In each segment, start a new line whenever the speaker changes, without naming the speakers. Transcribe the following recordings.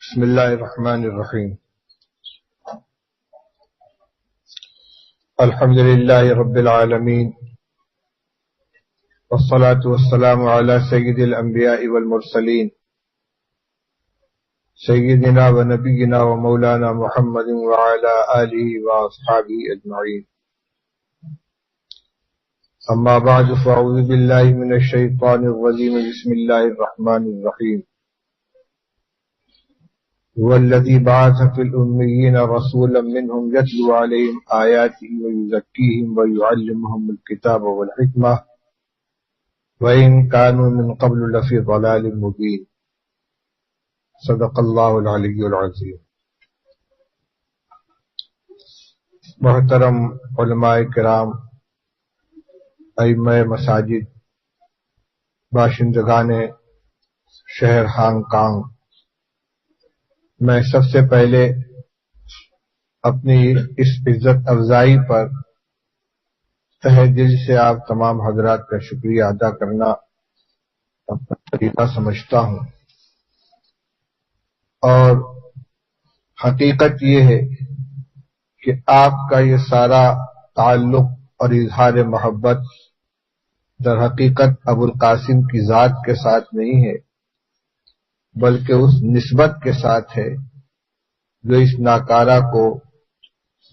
بسم اللہ الرحمن الرحیم الحمد للہ رب العالمین والصلاة والسلام علی سید الانبیاء والمرسلین سیدنا و نبینا و مولانا محمد وعلی آلہ واصحابہ اجمعین اما بعد فاعوذ باللہ من الشیطان الرجیم بسم اللہ الرحمن الرحیم هو الذي بعث في الأميين رسولا منهم يتلو عليهم آياته ويزكيهم ويعلمهم الكتاب والحكمة وإن كانوا من قبل لفي ضلال مبين صدق الله العلي العظيم. محترم علماء کرام، ائمہ مساجد، باشندگان شہر ہانگ کانگ، میں سب سے پہلے اپنی اس عزت افزائی پر تہہ دل سے آپ تمام حضرات کا شکریہ ادا کرنا اپنا طریقہ سمجھتا ہوں، اور حقیقت یہ ہے کہ آپ کا یہ سارا تعلق اور اظہار محبت در حقیقت ابو القاسم کی ذات کے ساتھ نہیں ہے، بلکہ اس نسبت کے ساتھ ہے جو اس ناکارہ کو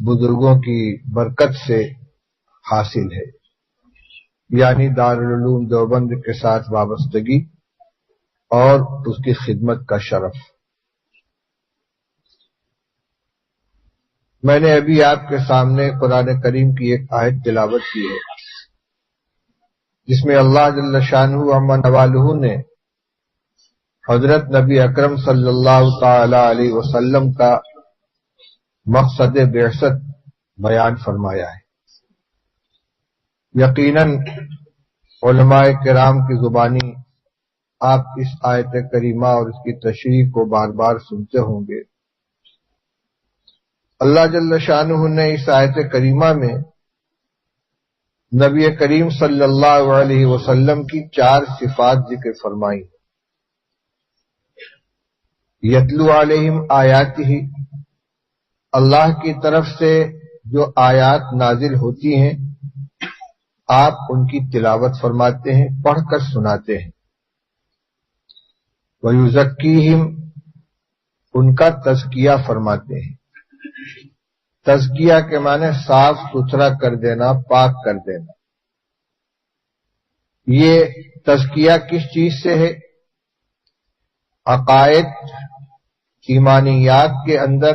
بزرگوں کی برکت سے حاصل ہے، یعنی دارالعلوم دیوبند کے ساتھ وابستگی اور اس کی خدمت کا شرف۔ میں نے ابھی آپ کے سامنے قرآن کریم کی ایک آیت تلاوت کی ہے جس میں اللہ جل شانہ عما نوالہ نے حضرت نبی اکرم صلی اللہ تعالی علیہ وسلم کا مقصد بعثت بیان فرمایا ہے۔ یقیناً علماء کرام کی زبانی آپ اس آیت کریمہ اور اس کی تشریح کو بار بار سنتے ہوں گے۔ اللہ جل شانہ نے اس آیت کریمہ میں نبی کریم صلی اللہ علیہ وسلم کی 4 صفات ذکر فرمائی۔ یتلو علیہم آیاتہ، اللہ کی طرف سے جو آیات نازل ہوتی ہیں آپ ان کی تلاوت فرماتے ہیں، پڑھ کر سناتے ہیں۔ ویزکیہم، ان کا تزکیہ فرماتے ہیں۔ تزکیہ کے معنی صاف ستھرا کر دینا، پاک کر دینا۔ یہ تزکیہ کس چیز سے ہے؟ عقائد، ایمانیات کے اندر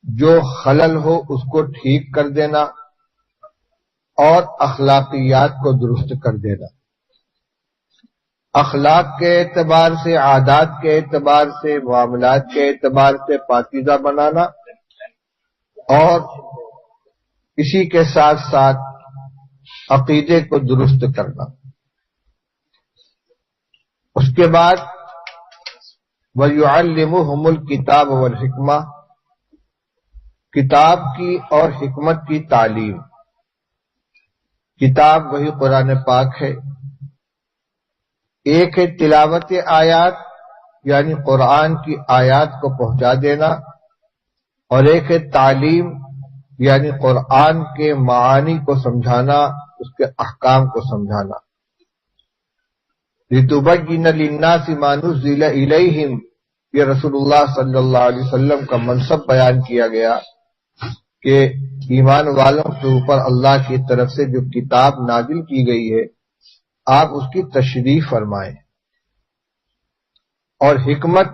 جو خلل ہو اس کو ٹھیک کر دینا اور اخلاقیات کو درست کر دینا۔ اخلاق کے اعتبار سے، عادات کے اعتبار سے، معاملات کے اعتبار سے پاکیزہ بنانا، اور اسی کے ساتھ ساتھ عقیدے کو درست کرنا۔ اس کے بعد وَيُعَلِّمُهُمُ الْكِتَابَ وَالْحِكْمَةَ، کتاب کی اور حکمت کی تعلیم۔ کتاب وہی قرآن پاک ہے، ایک ہے تلاوت آیات یعنی قرآن کی آیات کو پہنچا دینا، اور ایک ہے تعلیم یعنی قرآن کے معانی کو سمجھانا، اس کے احکام کو سمجھانا۔ لِتُبَيِّنَ لِلنَّاسِ مَا نُزِّلَ إِلَيْهِمْ، یہ رسول اللہ صلی اللہ علیہ وسلم کا منصب بیان کیا گیا کہ ایمان والوں کے اوپر اللہ کی طرف سے جو کتاب نازل کی گئی ہے آپ اس کی تشریح فرمائیں۔ اور حکمت،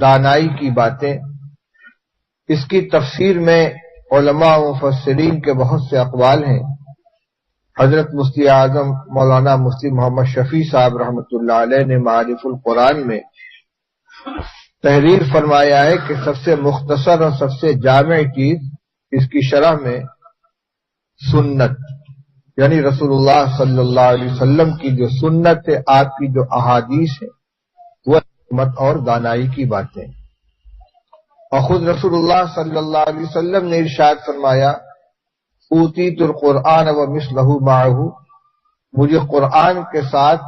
دانائی کی باتیں، اس کی تفسیر میں علماء و مفسرین کے بہت سے اقوال ہیں۔ حضرت مفتی اعظم مولانا مفتی محمد شفیع صاحب رحمۃ اللہ علیہ نے معارف القرآن میں تحریر فرمایا ہے کہ سب سے مختصر اور سب سے جامع چیز اس کی شرح میں سنت، یعنی رسول اللہ صلی اللہ علیہ وسلم کی جو سنت ہے، آپ کی جو احادیث ہے، وہ حکمت اور دانائی کی باتیں۔ اور خود رسول اللہ صلی اللہ علیہ وسلم نے ارشاد فرمایا اوتیت القرآن ومثلہ معہ، مجھے قرآن کے ساتھ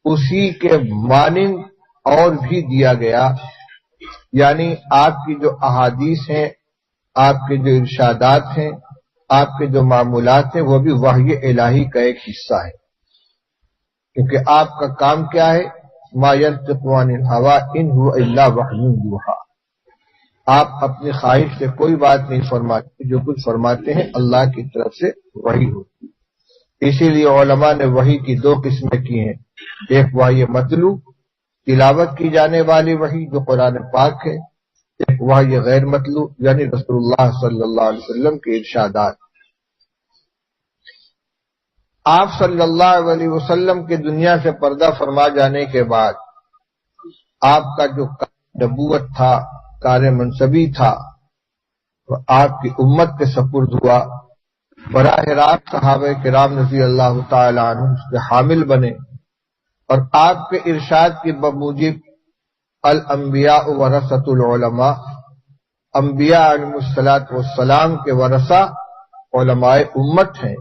اسی کے مانند اور بھی دیا گیا یعنی آپ کی جو احادیث ہیں، آپ کے جو ارشادات ہیں، آپ کے جو معمولات ہیں، وہ بھی وحی الہی کا ایک حصہ ہے، کیونکہ آپ کا کام کیا ہے؟ ما ينطق عن الهوى ان هو الا وحی یوحی، آپ اپنی خواہش سے کوئی بات نہیں فرماتے، جو کچھ فرماتے ہیں اللہ کی طرف سے وحی ہوتی ہے۔ اسی لیے علماء نے وحی کی دو قسمیں کی ہیں، ایک وحی متلو، تلاوت کی جانے والی وحی جو قرآن پاک ہے، ایک وحی غیر متلو یعنی رسول اللہ صلی اللہ علیہ وسلم کے ارشادات۔ آپ صلی اللہ علیہ وسلم کے دنیا سے پردہ فرما جانے کے بعد آپ کا جو نبوت تھا، کار منصبی تھا، وہ آپ کی امت کے سپرد ہوا۔ براہ راست صحابہ کرام رضی اللہ تعالی عنہ اس کے حامل بنے، اور آپ کے ارشاد کی بموجب الانبیاء ورثۃ العلماء، انبیاء علیہم الصلاۃ والسلام کے ورثہ علماء امت ہیں۔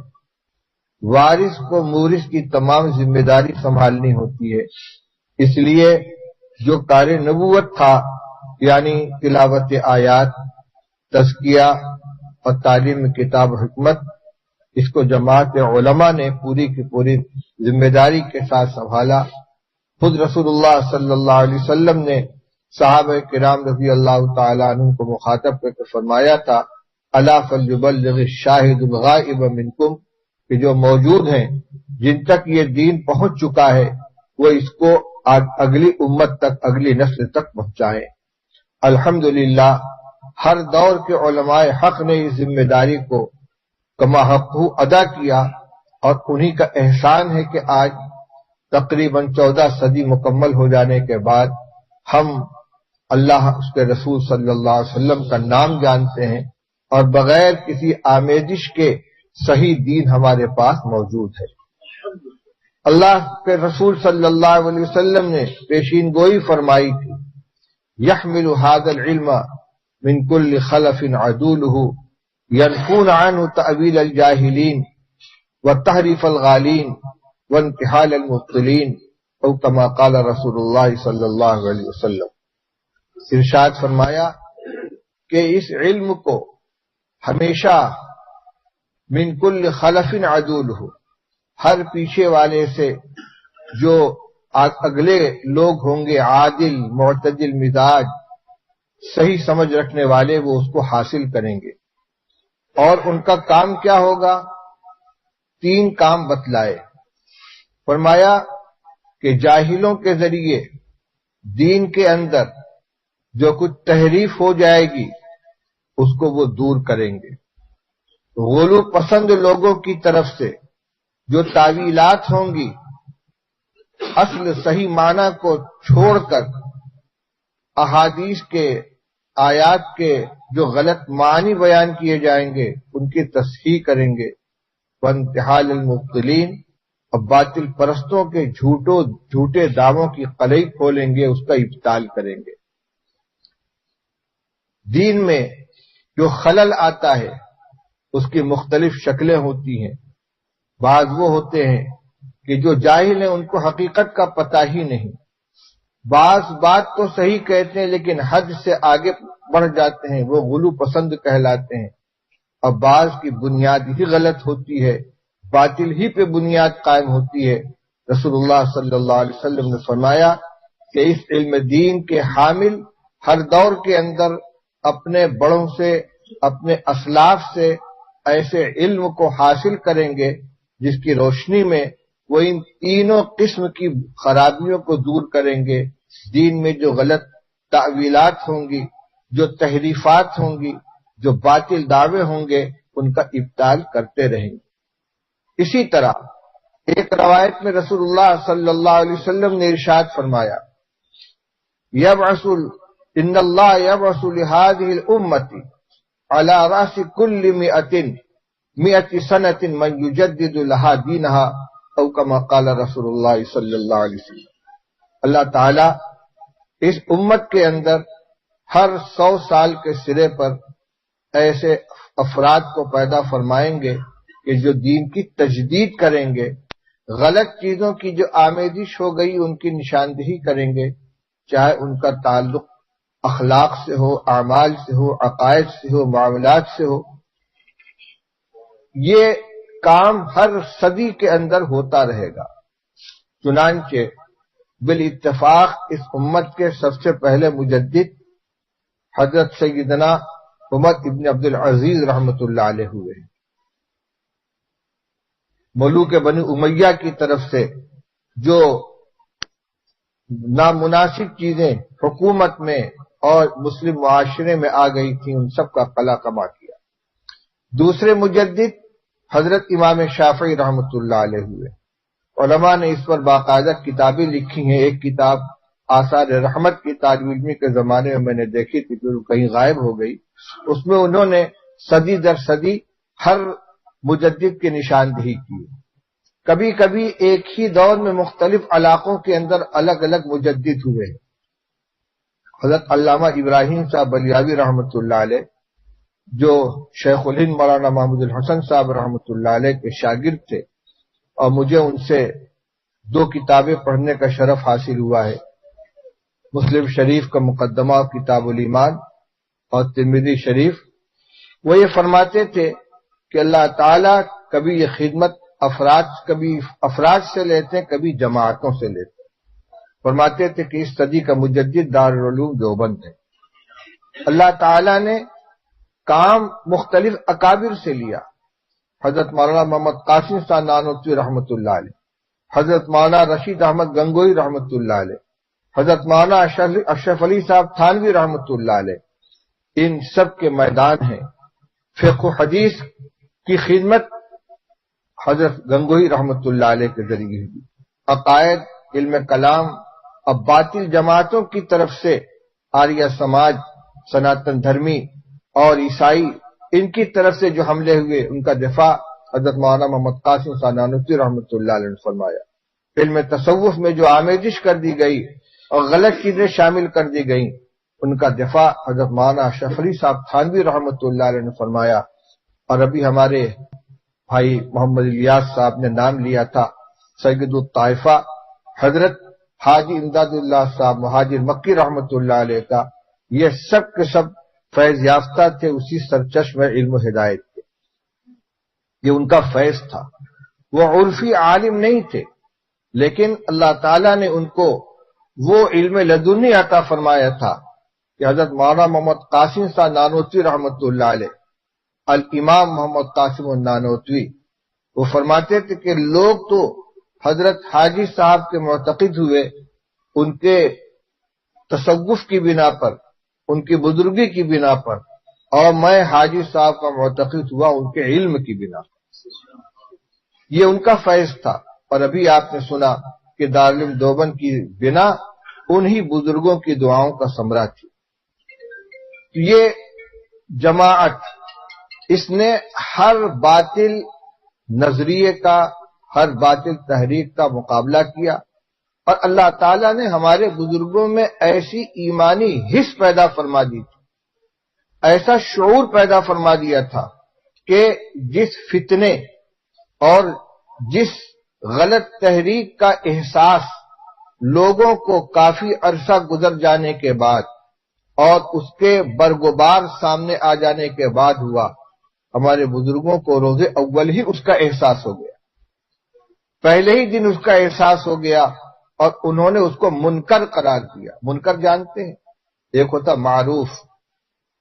وارث کو مورث کی تمام ذمہ داری سنبھالنی ہوتی ہے، اس لیے جو کار نبوت تھا یعنی تلاوت آیات، تزکیہ اور تعلیم کتاب حکمت، اس کو جماعت علماء نے پوری کی پوری ذمہ داری کے ساتھ سنبھالا۔ خود رسول اللہ صلی اللہ علیہ وسلم نے صحابہ کرام رضی اللہ تعالی عنہ کو مخاطب کر کے فرمایا تھا، الا فلیبلغ الشاہد الغائب منکم، کہ جو موجود ہیں، جن تک یہ دین پہنچ چکا ہے، وہ اس کو اگلی امت تک، اگلی نسل تک پہنچائیں۔ الحمدللہ ہر دور کے علماء حق نے اس ذمہ داری کو کما حق ادا کیا، اور انہی کا احسان ہے کہ آج تقریباً 14 صدی مکمل ہو جانے کے بعد ہم اللہ اس کے رسول صلی اللہ علیہ وسلم کا نام جانتے ہیں، اور بغیر کسی آمیزش کے صحیح دین ہمارے پاس موجود ہے۔ اللہ کے رسول صلی اللہ علیہ وسلم نے پیشین گوئی فرمائی تھی، یحمل هذا العلم من كل خلف عدوله ينفون عنه تأویل الجاہلین وتحریف الغالین وانتحال المبطلین، او کما قال رسول اللہ صلی اللہ علیہ وسلم۔ ارشاد فرمایا کہ اس علم کو ہمیشہ من کل خلف عدولہ، ہر پیچھے والے سے جو اگلے لوگ ہوں گے عادل معتدل مزاج صحیح سمجھ رکھنے والے، وہ اس کو حاصل کریں گے۔ اور ان کا کام کیا ہوگا؟ 3 کام بتلائے۔ فرمایا کہ جاہلوں کے ذریعے دین کے اندر جو کچھ تحریف ہو جائے گی اس کو وہ دور کریں گے۔ غلو پسند لوگوں کی طرف سے جو تعویلات ہوں گی، اصل صحیح معنی کو چھوڑ کر احادیث کے، آیات کے جو غلط معنی بیان کیے جائیں گے ان کی تصحیح کریں گے۔ وانتحال المبطلین، اور باطل پرستوں کے جھوٹے دعووں کی قلعی کھولیں گے، اس کا ابطال کریں گے۔ دین میں جو خلل آتا ہے اس کی مختلف شکلیں ہوتی ہیں۔ بعض وہ ہوتے ہیں کہ جو جاہل ہیں ان کو حقیقت کا پتہ ہی نہیں، بعض بات تو صحیح کہتے ہیں لیکن حد سے آگے بڑھ جاتے ہیں، وہ غلو پسند کہلاتے ہیں۔ اور بعض کی بنیاد ہی غلط ہوتی ہے، باطل ہی پہ بنیاد قائم ہوتی ہے۔ رسول اللہ صلی اللہ علیہ وسلم نے فرمایا کہ اس علم دین کے حامل ہر دور کے اندر اپنے بڑوں سے، اپنے اسلاف سے ایسے علم کو حاصل کریں گے جس کی روشنی میں وہ ان تینوں قسم کی خرابیوں کو دور کریں گے۔ دین میں جو غلط تعویلات ہوں گی، جو تحریفات ہوں گی، جو باطل دعوے ہوں گے، ان کا ابطال کرتے رہیں گے۔ اسی طرح ایک روایت میں رسول اللہ صلی اللہ علیہ وسلم نے ارشاد فرمایا، ان اللہ یبعث لهذه الامة على رأس كل 100 سنة من يجدد لها دينها، او كما قال رسول اللہ صلی اللہ علیہ وسلم۔ اللہ تعالی اس امت کے اندر ہر 100 سال کے سرے پر ایسے افراد کو پیدا فرمائیں گے کہ جو دین کی تجدید کریں گے، غلط چیزوں کی جو آمیزش ہو گئی ان کی نشاندہی کریں گے، چاہے ان کا تعلق اخلاق سے ہو، اعمال سے ہو، عقائد سے ہو، معاملات سے ہو، یہ کام ہر صدی کے اندر ہوتا رہے گا۔ چنانچہ بالاتفاق اس امت کے سب سے پہلے مجدد حضرت سیدنا عمر ابن عبد العزیز رحمۃ اللہ علیہ ہوئے۔ ملوک بنی امیہ کی طرف سے جو نامناسب چیزیں حکومت میں اور مسلم معاشرے میں آ گئی تھیں، ان سب کا قلع کما کیا۔ دوسرے مجدد حضرت امام شافعی رحمۃ اللہ علیہ ہوئے۔ علماء نے اس پر باقاعدہ کتابیں لکھی ہیں۔ ایک کتاب آثار رحمت کی طالب علمی کے زمانے میں نے دیکھی تھی، پھر کہیں غائب ہو گئی۔ اس میں انہوں نے صدی در صدی ہر مجدد کی نشاندہی کی۔ کبھی کبھی ایک ہی دور میں مختلف علاقوں کے اندر الگ الگ مجدد ہوئے۔ حضرت علامہ ابراہیم صاحب بلیاوی رحمۃ اللہ علیہ، جو شیخ الہند مولانا محمود الحسن صاحب رحمۃ اللہ علیہ کے شاگرد تھے، اور مجھے ان سے 2 کتابیں پڑھنے کا شرف حاصل ہوا ہے، مسلم شریف کا مقدمہ اور کتاب الایمان اور ترمذی شریف۔ وہ یہ فرماتے تھے کہ اللہ تعالیٰ کبھی یہ خدمت کبھی افراد سے لیتے ہیں، کبھی جماعتوں سے لیتے ہیں۔ فرماتے تھے کہ اس صدی کا مجدد دارالعلوم دیوبند ہے۔ اللہ تعالیٰ نے کام مختلف اکابر سے لیا۔ حضرت مولانا محمد قاسم صاحب نانوتوی رحمۃ اللہ علیہ، حضرت مولانا رشید احمد گنگوئی رحمۃ اللہ علیہ، حضرت مولانا اشرف علی صاحب تھانوی رحمۃ اللہ علیہ، ان سب کے میدان ہیں۔ فقہ و حدیث کی خدمت حضرت گنگوئی رحمۃ اللہ علیہ کے ذریعے ہوئی۔ عقائد، علم کلام، اب باطل جماعتوں کی طرف سے آریہ سماج، سناتن دھرمی اور عیسائی، ان کی طرف سے جو حملے ہوئے، ان کا دفاع حضرت مولانا محمد قاسم صاحب نانوتوی رحمۃ اللہ علیہ نے فرمایا۔ علم تصوف میں جو آمیزش کر دی گئی اور غلط چیزیں شامل کر دی گئیں، ان کا دفاع حضرت مولانا اشرف علی صاحب تھانوی رحمۃ اللہ علیہ نے فرمایا۔ اور ابھی ہمارے بھائی محمد الیاس صاحب نے نام لیا تھا، سید الطائفہ حضرت حاجی امداد اللہ صاحب مہاجر مکی رحمۃ اللہ علیہ کا، یہ سب کے سب فیض یافتہ تھے، اسی سرچشمہ علم و ہدایت کے۔ یہ ان کا فیض تھا۔ وہ عرفی عالم نہیں تھے، لیکن اللہ تعالیٰ نے ان کو وہ علم لدنی عطا فرمایا تھا کہ حضرت مولانا محمد قاسم صاحب نانوتوی رحمۃ اللہ علیہ، الامام محمد قاسم النانوتوی، وہ فرماتے تھے کہ لوگ تو حضرت حاجی صاحب کے معتقد ہوئے ان کے تصوف کی بنا پر، ان کی بزرگی کی بنا پر، اور میں حاجی صاحب کا معتقد ہوا ان کے علم کی بنا پر۔ یہ ان کا فیض تھا۔ اور ابھی آپ نے سنا کہ دارالعلوم دیوبند کی بنا انہی بزرگوں کی دعاؤں کا ثمرہ تھی۔ یہ جماعت، اس نے ہر باطل نظریے کا، ہر باطل تحریک کا مقابلہ کیا، اور اللہ تعالیٰ نے ہمارے بزرگوں میں ایسی ایمانی حس پیدا فرما دی تھی، ایسا شعور پیدا فرما دیا تھا کہ جس فتنے اور جس غلط تحریک کا احساس لوگوں کو کافی عرصہ گزر جانے کے بعد اور اس کے برگبار سامنے آ جانے کے بعد ہوا، ہمارے بزرگوں کو روز اول ہی اس کا احساس ہو گیا، پہلے ہی دن اس کا احساس ہو گیا، اور انہوں نے اس کو منکر قرار دیا۔ منکر جانتے ہیں؟ ایک ہوتا معروف،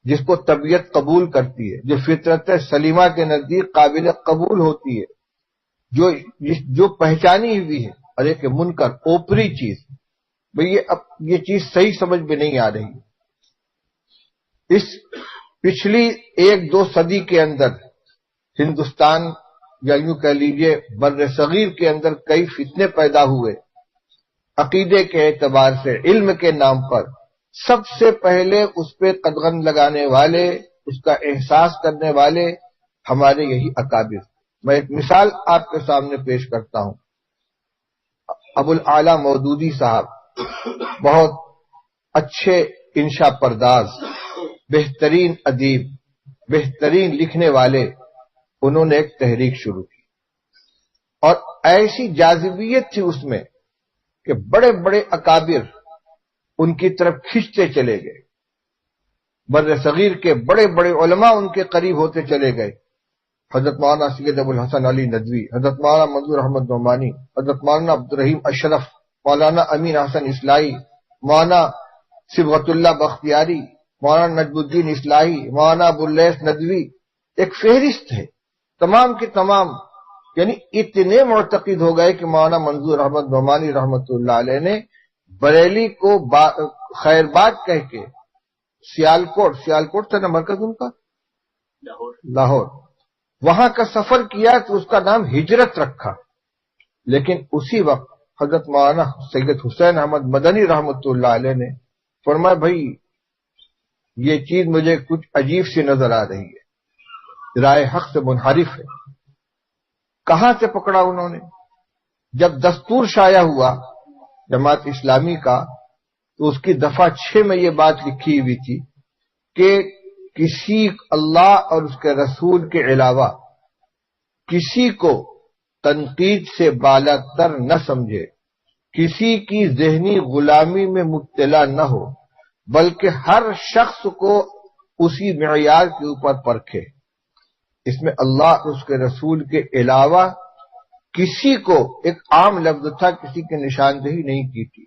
جس کو طبیعت قبول کرتی ہے، جو فطرت سلیمہ کے نزدیک قابل قبول ہوتی ہے، جو پہچانی ہوئی ہے، اور ایک منکر، اوپری چیز، بھئی یہ چیز صحیح سمجھ میں نہیں آ رہی۔ اس پچھلی 1-2 صدی کے اندر ہندوستان یا یوں کہہ لیجیے بر صغیر کے اندر کئی فتنے پیدا ہوئے عقیدے کے اعتبار سے، علم کے نام پر۔ سب سے پہلے اس پہ قدغن لگانے والے، اس کا احساس کرنے والے ہمارے یہی اکابر۔ میں ایک مثال آپ کے سامنے پیش کرتا ہوں۔ ابو الاعلی مودودی صاحب بہت اچھے انشا پرداز، بہترین ادیب، بہترین لکھنے والے، انہوں نے ایک تحریک شروع کی، اور ایسی جاذبیت تھی اس میں کہ بڑے بڑے اکابر ان کی طرف کھنچتے چلے گئے۔ بر صغیر کے بڑے بڑے علماء ان کے قریب ہوتے چلے گئے. حضرت مولانا سید ابو الحسن علی ندوی، حضرت مولانا منظور احمد نعمانی، حضرت مولانا عبدالرحیم اشرف، مولانا امین حسن اصلاحی، مولانا صبغت اللہ بختیاری، مولانا نجم الدین اصلاحی، مولانا ابواللیث ندوی، ایک فہرست ہے. تمام کے تمام یعنی اتنے معتقد ہو گئے کہ مولانا منظور احمد نعمانی رحمت اللہ علیہ نے بریلی کو خیر بات کہہ کے سیالکوٹ تھا نا مرکز ان کا، لاہور، وہاں کا سفر کیا تو اس کا نام ہجرت رکھا. لیکن اسی وقت حضرت مولانا سید حسین احمد مدنی رحمت اللہ علیہ نے فرمایا بھائی یہ چیز مجھے کچھ عجیب سی نظر آ رہی ہے، رائے حق سے منحرف ہے. کہاں سے پکڑا انہوں نے؟ جب دستور شائع ہوا جماعت اسلامی کا تو اس کی دفعہ 6 میں یہ بات لکھی ہوئی تھی کہ کسی اللہ اور اس کے رسول کے علاوہ کسی کو تنقید سے بالا تر نہ سمجھے، کسی کی ذہنی غلامی میں مبتلا نہ ہو، بلکہ ہر شخص کو اسی معیار کے اوپر پرکھے. اس میں اللہ اور اس کے رسول کے علاوہ کسی کو ایک عام لفظ تھا، کسی کی نشاندہی نہیں کی تھی.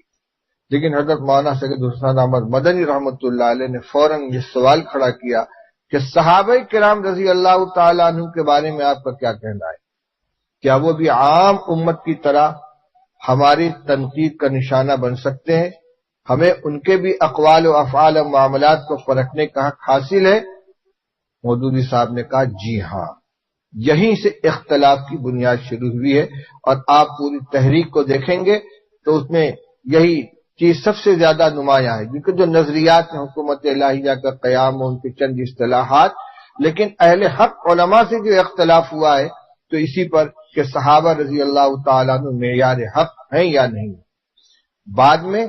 لیکن حضرت مولانا سید حسین احمد مدنی رحمت اللہ علیہ نے فوراً یہ سوال کھڑا کیا کہ صحابہ کرام رضی اللہ تعالیٰ عنہ کے بارے میں آپ کا کیا کہنا ہے؟ کیا وہ بھی عام امت کی طرح ہماری تنقید کا نشانہ بن سکتے ہیں؟ ہمیں ان کے بھی اقوال و افعال و معاملات کو پرکھنے کا حق حاصل ہے؟ مودودی صاحب نے کہا جی ہاں. یہیں سے اختلاف کی بنیاد شروع ہوئی ہے، اور آپ پوری تحریک کو دیکھیں گے تو اس میں یہی چیز سب سے زیادہ نمایاں ہے. کیونکہ جو نظریات ہیں حکومت الہیہ کا قیام، ان کے چند اصطلاحات، لیکن اہل حق علماء سے جو اختلاف ہوا ہے تو اسی پر کہ صحابہ رضی اللہ تعالیٰ عنہ معیار حق ہیں یا نہیں. بعد میں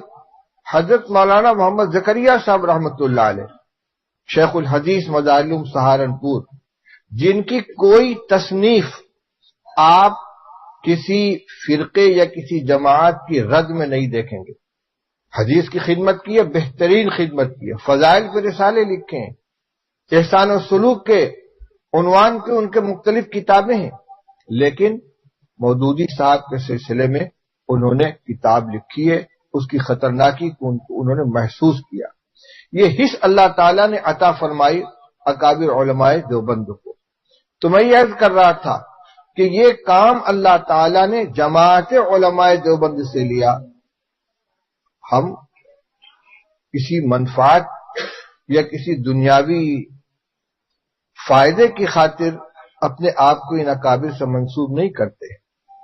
حضرت مولانا محمد زکریا صاحب رحمت اللہ علیہ، شیخ الحدیث مظالم سہارنپور، جن کی کوئی تصنیف آپ کسی فرقے یا کسی جماعت کی رد میں نہیں دیکھیں گے. حدیث کی خدمت کی ہے، بہترین خدمت کی ہے، فضائل پہ رسالے لکھے ہیں، احسان و سلوک کے عنوان کے ان کے مختلف کتابیں ہیں. لیکن مودودی صاحب کے سلسلے میں انہوں نے کتاب لکھی ہے، اس کی خطرناکی کو انہوں نے محسوس کیا. یہ حص اللہ تعالیٰ نے عطا فرمائی اکابر علماء دیوبند کو. تو میں یہ عرض کر رہا تھا کہ یہ کام اللہ تعالیٰ نے جماعت علماء دیوبند سے لیا. ہم کسی منفعت یا کسی دنیاوی فائدے کی خاطر اپنے آپ کو ان اکابر سے منسوب نہیں کرتے،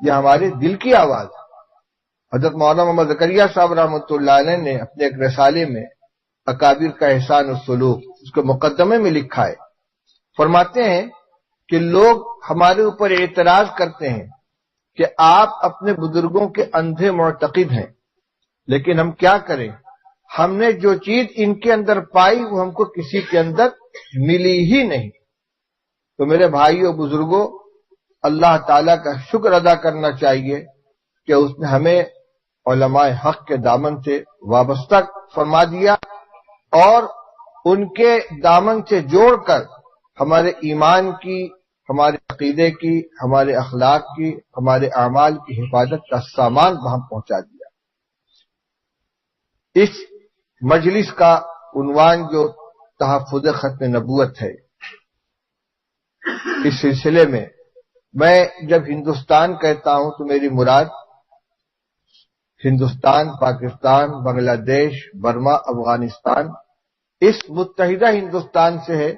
یہ ہمارے دل کی آواز ہے. حضرت مولانا محمد زکریا صاحب رحمۃ اللہ علیہ نے اپنے ایک رسالے میں اکابر کا احسان السلوک اس کے مقدمے میں لکھا ہے. فرماتے ہیں کہ لوگ ہمارے اوپر اعتراض کرتے ہیں کہ آپ اپنے بزرگوں کے اندھے معتقد ہیں، لیکن ہم کیا کریں، ہم نے جو چیز ان کے اندر پائی وہ ہم کو کسی کے اندر ملی ہی نہیں. تو میرے بھائیوں بزرگوں، اللہ تعالیٰ کا شکر ادا کرنا چاہیے کہ اس نے ہمیں علماء حق کے دامن سے وابستہ فرما دیا اور ان کے دامن سے جوڑ کر ہمارے ایمان کی، ہمارے عقیدے کی، ہمارے اخلاق کی، ہمارے اعمال کی حفاظت کا سامان وہاں پہنچا دیا. اس مجلس کا عنوان جو تحفظ ختم نبوت ہے، اس سلسلے میں میں جب ہندوستان کہتا ہوں تو میری مراد ہندوستان، پاکستان، بنگلہ دیش، برما، افغانستان، اس متحدہ ہندوستان سے ہے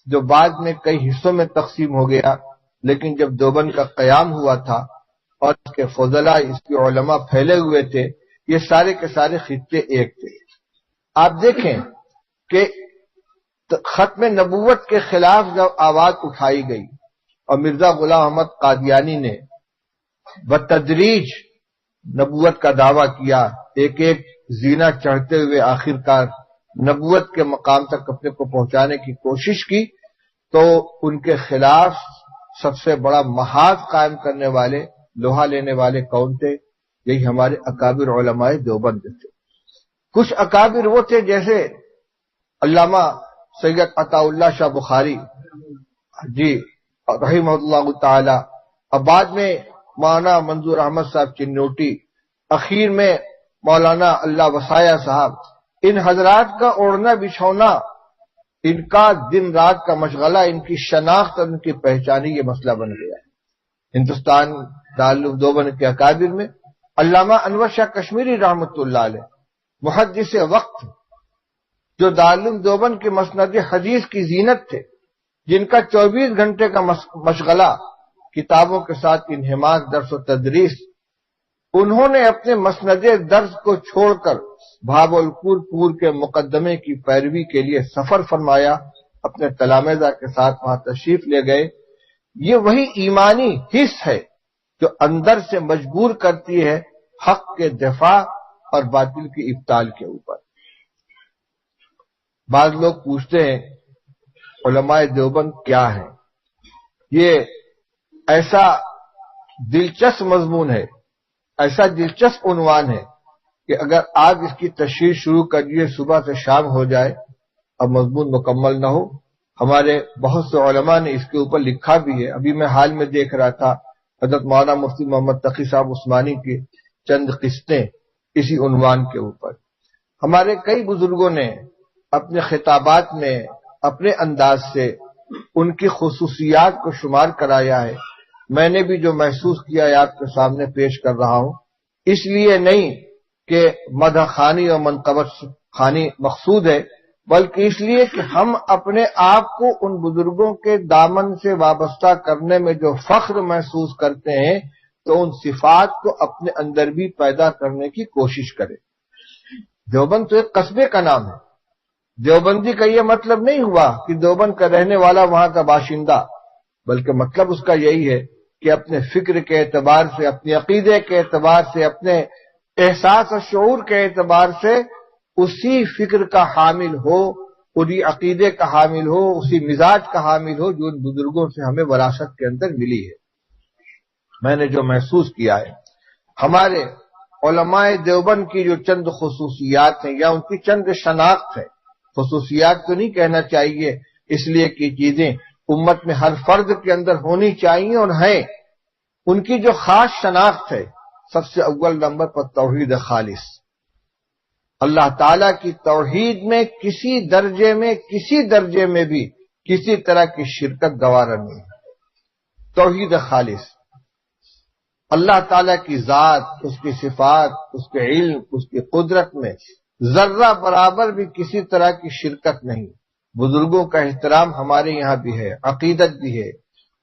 جو بعد میں کئی حصوں میں تقسیم ہو گیا. لیکن جب دیوبند کا قیام ہوا تھا اور اس کے فضلاء، اس کے علماء پھیلے ہوئے تھے، یہ سارے کے سارے خطے ایک تھے. آپ دیکھیں کہ ختم نبوت کے خلاف جب آواز اٹھائی گئی اور مرزا غلام احمد قادیانی نے بتدریج نبوت کا دعویٰ کیا، ایک ایک زینہ چڑھتے ہوئے آخرکار نبوت کے مقام تک اپنے کو پہنچانے کی کوشش کی، تو ان کے خلاف سب سے بڑا محاذ قائم کرنے والے، لوہا لینے والے کون تھے؟ یہی ہمارے اکابر علماء دیوبند تھے. کچھ اکابر وہ تھے جیسے علامہ سید عطا اللہ شاہ بخاری جی رحمہ اللہ تعالی، اب بعد میں مولانا منظور احمد صاحب چنوٹی، اخیر میں مولانا اللہ وسایا صاحب، ان حضرات کا اوڑھنا بچھونا، ان کا دن رات کا مشغلہ، ان کی شناخت اور ان کی پہچانی یہ مسئلہ بن گیا ہے۔ ہندوستان دارالعلوم دیوبند کے اکابر میں علامہ انور شاہ کشمیری رحمۃ اللہ علیہ، محدث وقت، جو دارالعلوم دیوبند کے مسند حدیث کی زینت تھے، جن کا 24 گھنٹے کا مشغلہ کتابوں کے ساتھ انہماک درس و تدریس، انہوں نے اپنے مسند درس کو چھوڑ کر بھاولپور پور کے مقدمے کی پیروی کے لیے سفر فرمایا، اپنے تلامذہ کے ساتھ وہاں تشریف لے گئے۔ یہ وہی ایمانی حص ہے جو اندر سے مجبور کرتی ہے حق کے دفاع اور باطل کی ابطال کے اوپر۔ بعض لوگ پوچھتے ہیں علماء دیوبند کیا ہے؟ یہ ایسا دلچسپ مضمون ہے، ایسا دلچسپ عنوان ہے کہ اگر آپ اس کی تشریح شروع کریے صبح سے شام ہو جائے اور مضمون مکمل نہ ہو۔ ہمارے بہت سے علماء نے اس کے اوپر لکھا بھی ہے۔ ابھی میں حال میں دیکھ رہا تھا حضرت مولانا مفتی محمد تقی صاحب عثمانی کی چند قسطیں اسی عنوان کے اوپر۔ ہمارے کئی بزرگوں نے اپنے خطابات میں اپنے انداز سے ان کی خصوصیات کو شمار کرایا ہے۔ میں نے بھی جو محسوس کیا ہے آپ کے سامنے پیش کر رہا ہوں، اس لیے نہیں کہ مدح خانی اور منقبت خانی مقصود ہے، بلکہ اس لیے کہ ہم اپنے آپ کو ان بزرگوں کے دامن سے وابستہ کرنے میں جو فخر محسوس کرتے ہیں تو ان صفات کو اپنے اندر بھی پیدا کرنے کی کوشش کریں۔ دیوبند تو ایک قصبے کا نام ہے۔ دیوبندی کا یہ مطلب نہیں ہوا کہ دیوبند کا رہنے والا وہاں کا باشندہ، بلکہ مطلب اس کا یہی ہے کہ اپنے فکر کے اعتبار سے، اپنے عقیدے کے اعتبار سے، اپنے احساس اور شعور کے اعتبار سے اسی فکر کا حامل ہو، اسی عقیدے کا حامل ہو، اسی مزاج کا حامل ہو جو ان بزرگوں سے ہمیں وراثت کے اندر ملی ہے۔ میں نے جو محسوس کیا ہے، ہمارے علماء دیوبند کی جو چند خصوصیات ہیں یا ان کی چند شناخت ہے، خصوصیات تو نہیں کہنا چاہیے اس لیے کہ چیزیں امت میں ہر فرد کے اندر ہونی چاہیے اور ہیں، ان کی جو خاص شناخت ہے، سب سے اول نمبر پر توحید خالص۔ اللہ تعالیٰ کی توحید میں کسی درجے میں بھی کسی طرح کی شرکت گوارا نہیں ہے۔ توحید خالص، اللہ تعالیٰ کی ذات، اس کی صفات، اس کے علم، اس کی قدرت میں ذرہ برابر بھی کسی طرح کی شرکت نہیں۔ بزرگوں کا احترام ہمارے یہاں بھی ہے، عقیدت بھی ہے،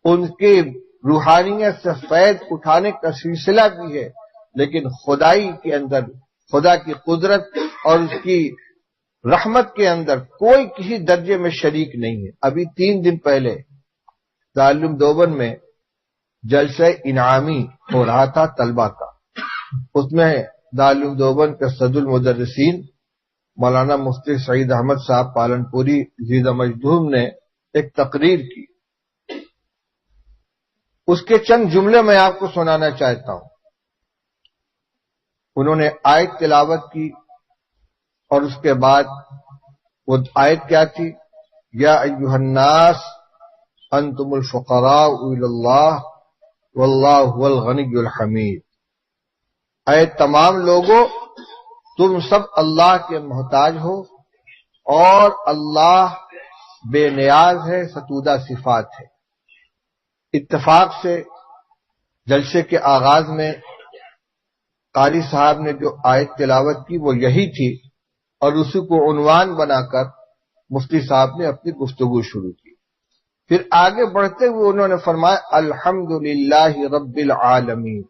ان کی روحانیت سے فیض اٹھانے کا سلسلہ بھی ہے، لیکن خدائی کے اندر، خدا کی قدرت اور اس کی رحمت کے اندر کوئی کسی درجے میں شریک نہیں ہے۔ ابھی 3 دن پہلے دارالعلوم دیوبند میں جلسہ انعامی ہو رہا تھا طلبہ کا، اس میں دارالعلوم دیوبند کے صدر المدرسین مولانا مفتی سعید احمد صاحب پالنپوری زیدہ مجدوم نے ایک تقریر کی۔ اس کے چند جملے میں آپ کو سنانا چاہتا ہوں۔ انہوں نے آیت تلاوت کی اور اس کے بعد وہ آیت کیا تھی؟ یا ایھا الناس انتم الفقراء الی اللہ واللہ هو الغنی الحمید۔ اے تمام لوگوں، تم سب اللہ کے محتاج ہو اور اللہ بے نیاز ہے، ستودہ صفات ہے۔ اتفاق سے جلسے کے آغاز میں قاری صاحب نے جو آیت تلاوت کی وہ یہی تھی، اور اسی کو عنوان بنا کر مفتی صاحب نے اپنی گفتگو شروع کی۔ پھر آگے بڑھتے ہوئے انہوں نے فرمایا الحمدللہ رب العالمین۔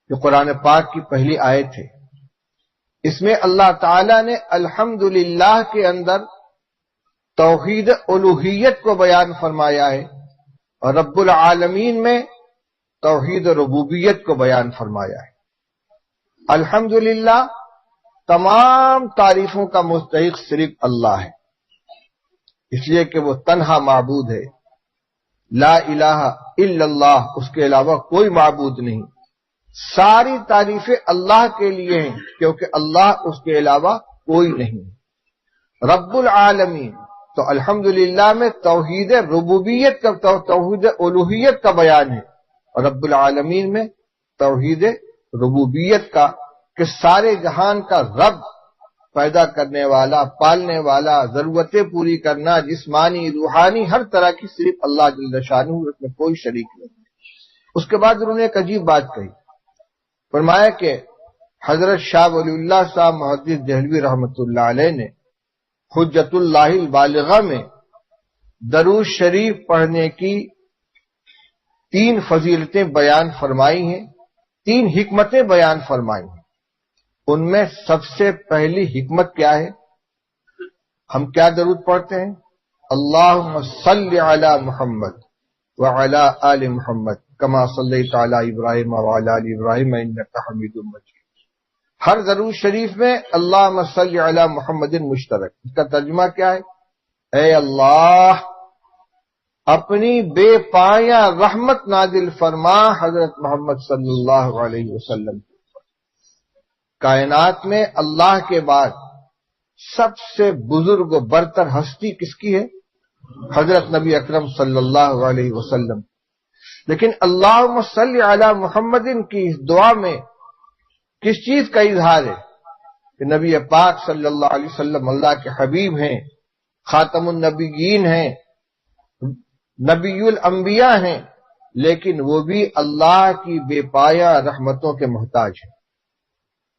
یہ قرآن پاک کی پہلی آیت ہے، اس میں اللہ تعالی نے الحمدللہ کے اندر توحید الوہیت کو بیان فرمایا ہے، اور رب العالمین میں توحید ربوبیت کو بیان فرمایا ہے۔ الحمدللہ تمام تعریفوں کا مستحق صرف اللہ ہے، اس لیے کہ وہ تنہا معبود ہے، لا الہ الا اللہ، اس کے علاوہ کوئی معبود نہیں۔ ساری تعریفیں اللہ کے لیے ہیں کیونکہ اللہ اس کے علاوہ کوئی نہیں۔ رب العالمین، تو الحمدللہ میں توحید ربوبیت کا توحید الوہیت کا بیان ہے، اور رب العالمین میں توحید ربوبیت کا کہ سارے جہان کا رب، پیدا کرنے والا، پالنے والا، ضرورتیں پوری کرنا، جسمانی روحانی ہر طرح کی صرف اللہ جل شانہ، اس میں کوئی شریک نہیں۔ اس کے بعد انہوں نے ایک عجیب بات کہی، فرمایا کہ حضرت شاہ ولی اللہ صاحب محدث دہلوی رحمۃ اللہ علیہ نے حجت اللہ البالغہ میں درود شریف پڑھنے کی 3 فضیلتیں بیان فرمائی ہیں، 3 حکمتیں بیان فرمائی ہیں۔ ان میں سب سے پہلی حکمت کیا ہے؟ ہم کیا درود پڑھتے ہیں؟ اللہم صلی علی محمد وعلی آل محمد کما صلیت علی ابراہیم وعلی آل ابراہیم انک حمید مجید۔ ہر درود شریف میں اللہم صلی علی محمد مشترک۔ اس کا ترجمہ کیا ہے؟ اے اللہ اپنی بے پایہ رحمت نازل فرما حضرت محمد صلی اللہ علیہ وسلم۔ کائنات میں اللہ کے بعد سب سے بزرگ و برتر ہستی کس کی ہے؟ حضرت نبی اکرم صلی اللہ علیہ وسلم۔ لیکن اللہم صلی علی محمد کی اس دعا میں کس چیز کا اظہار ہے؟ کہ نبی پاک صلی اللہ علیہ وسلم اللہ کے حبیب ہیں، خاتم النبیین ہیں، نبی الانبیاء ہیں، لیکن وہ بھی اللہ کی بے پایہ رحمتوں کے محتاج ہیں۔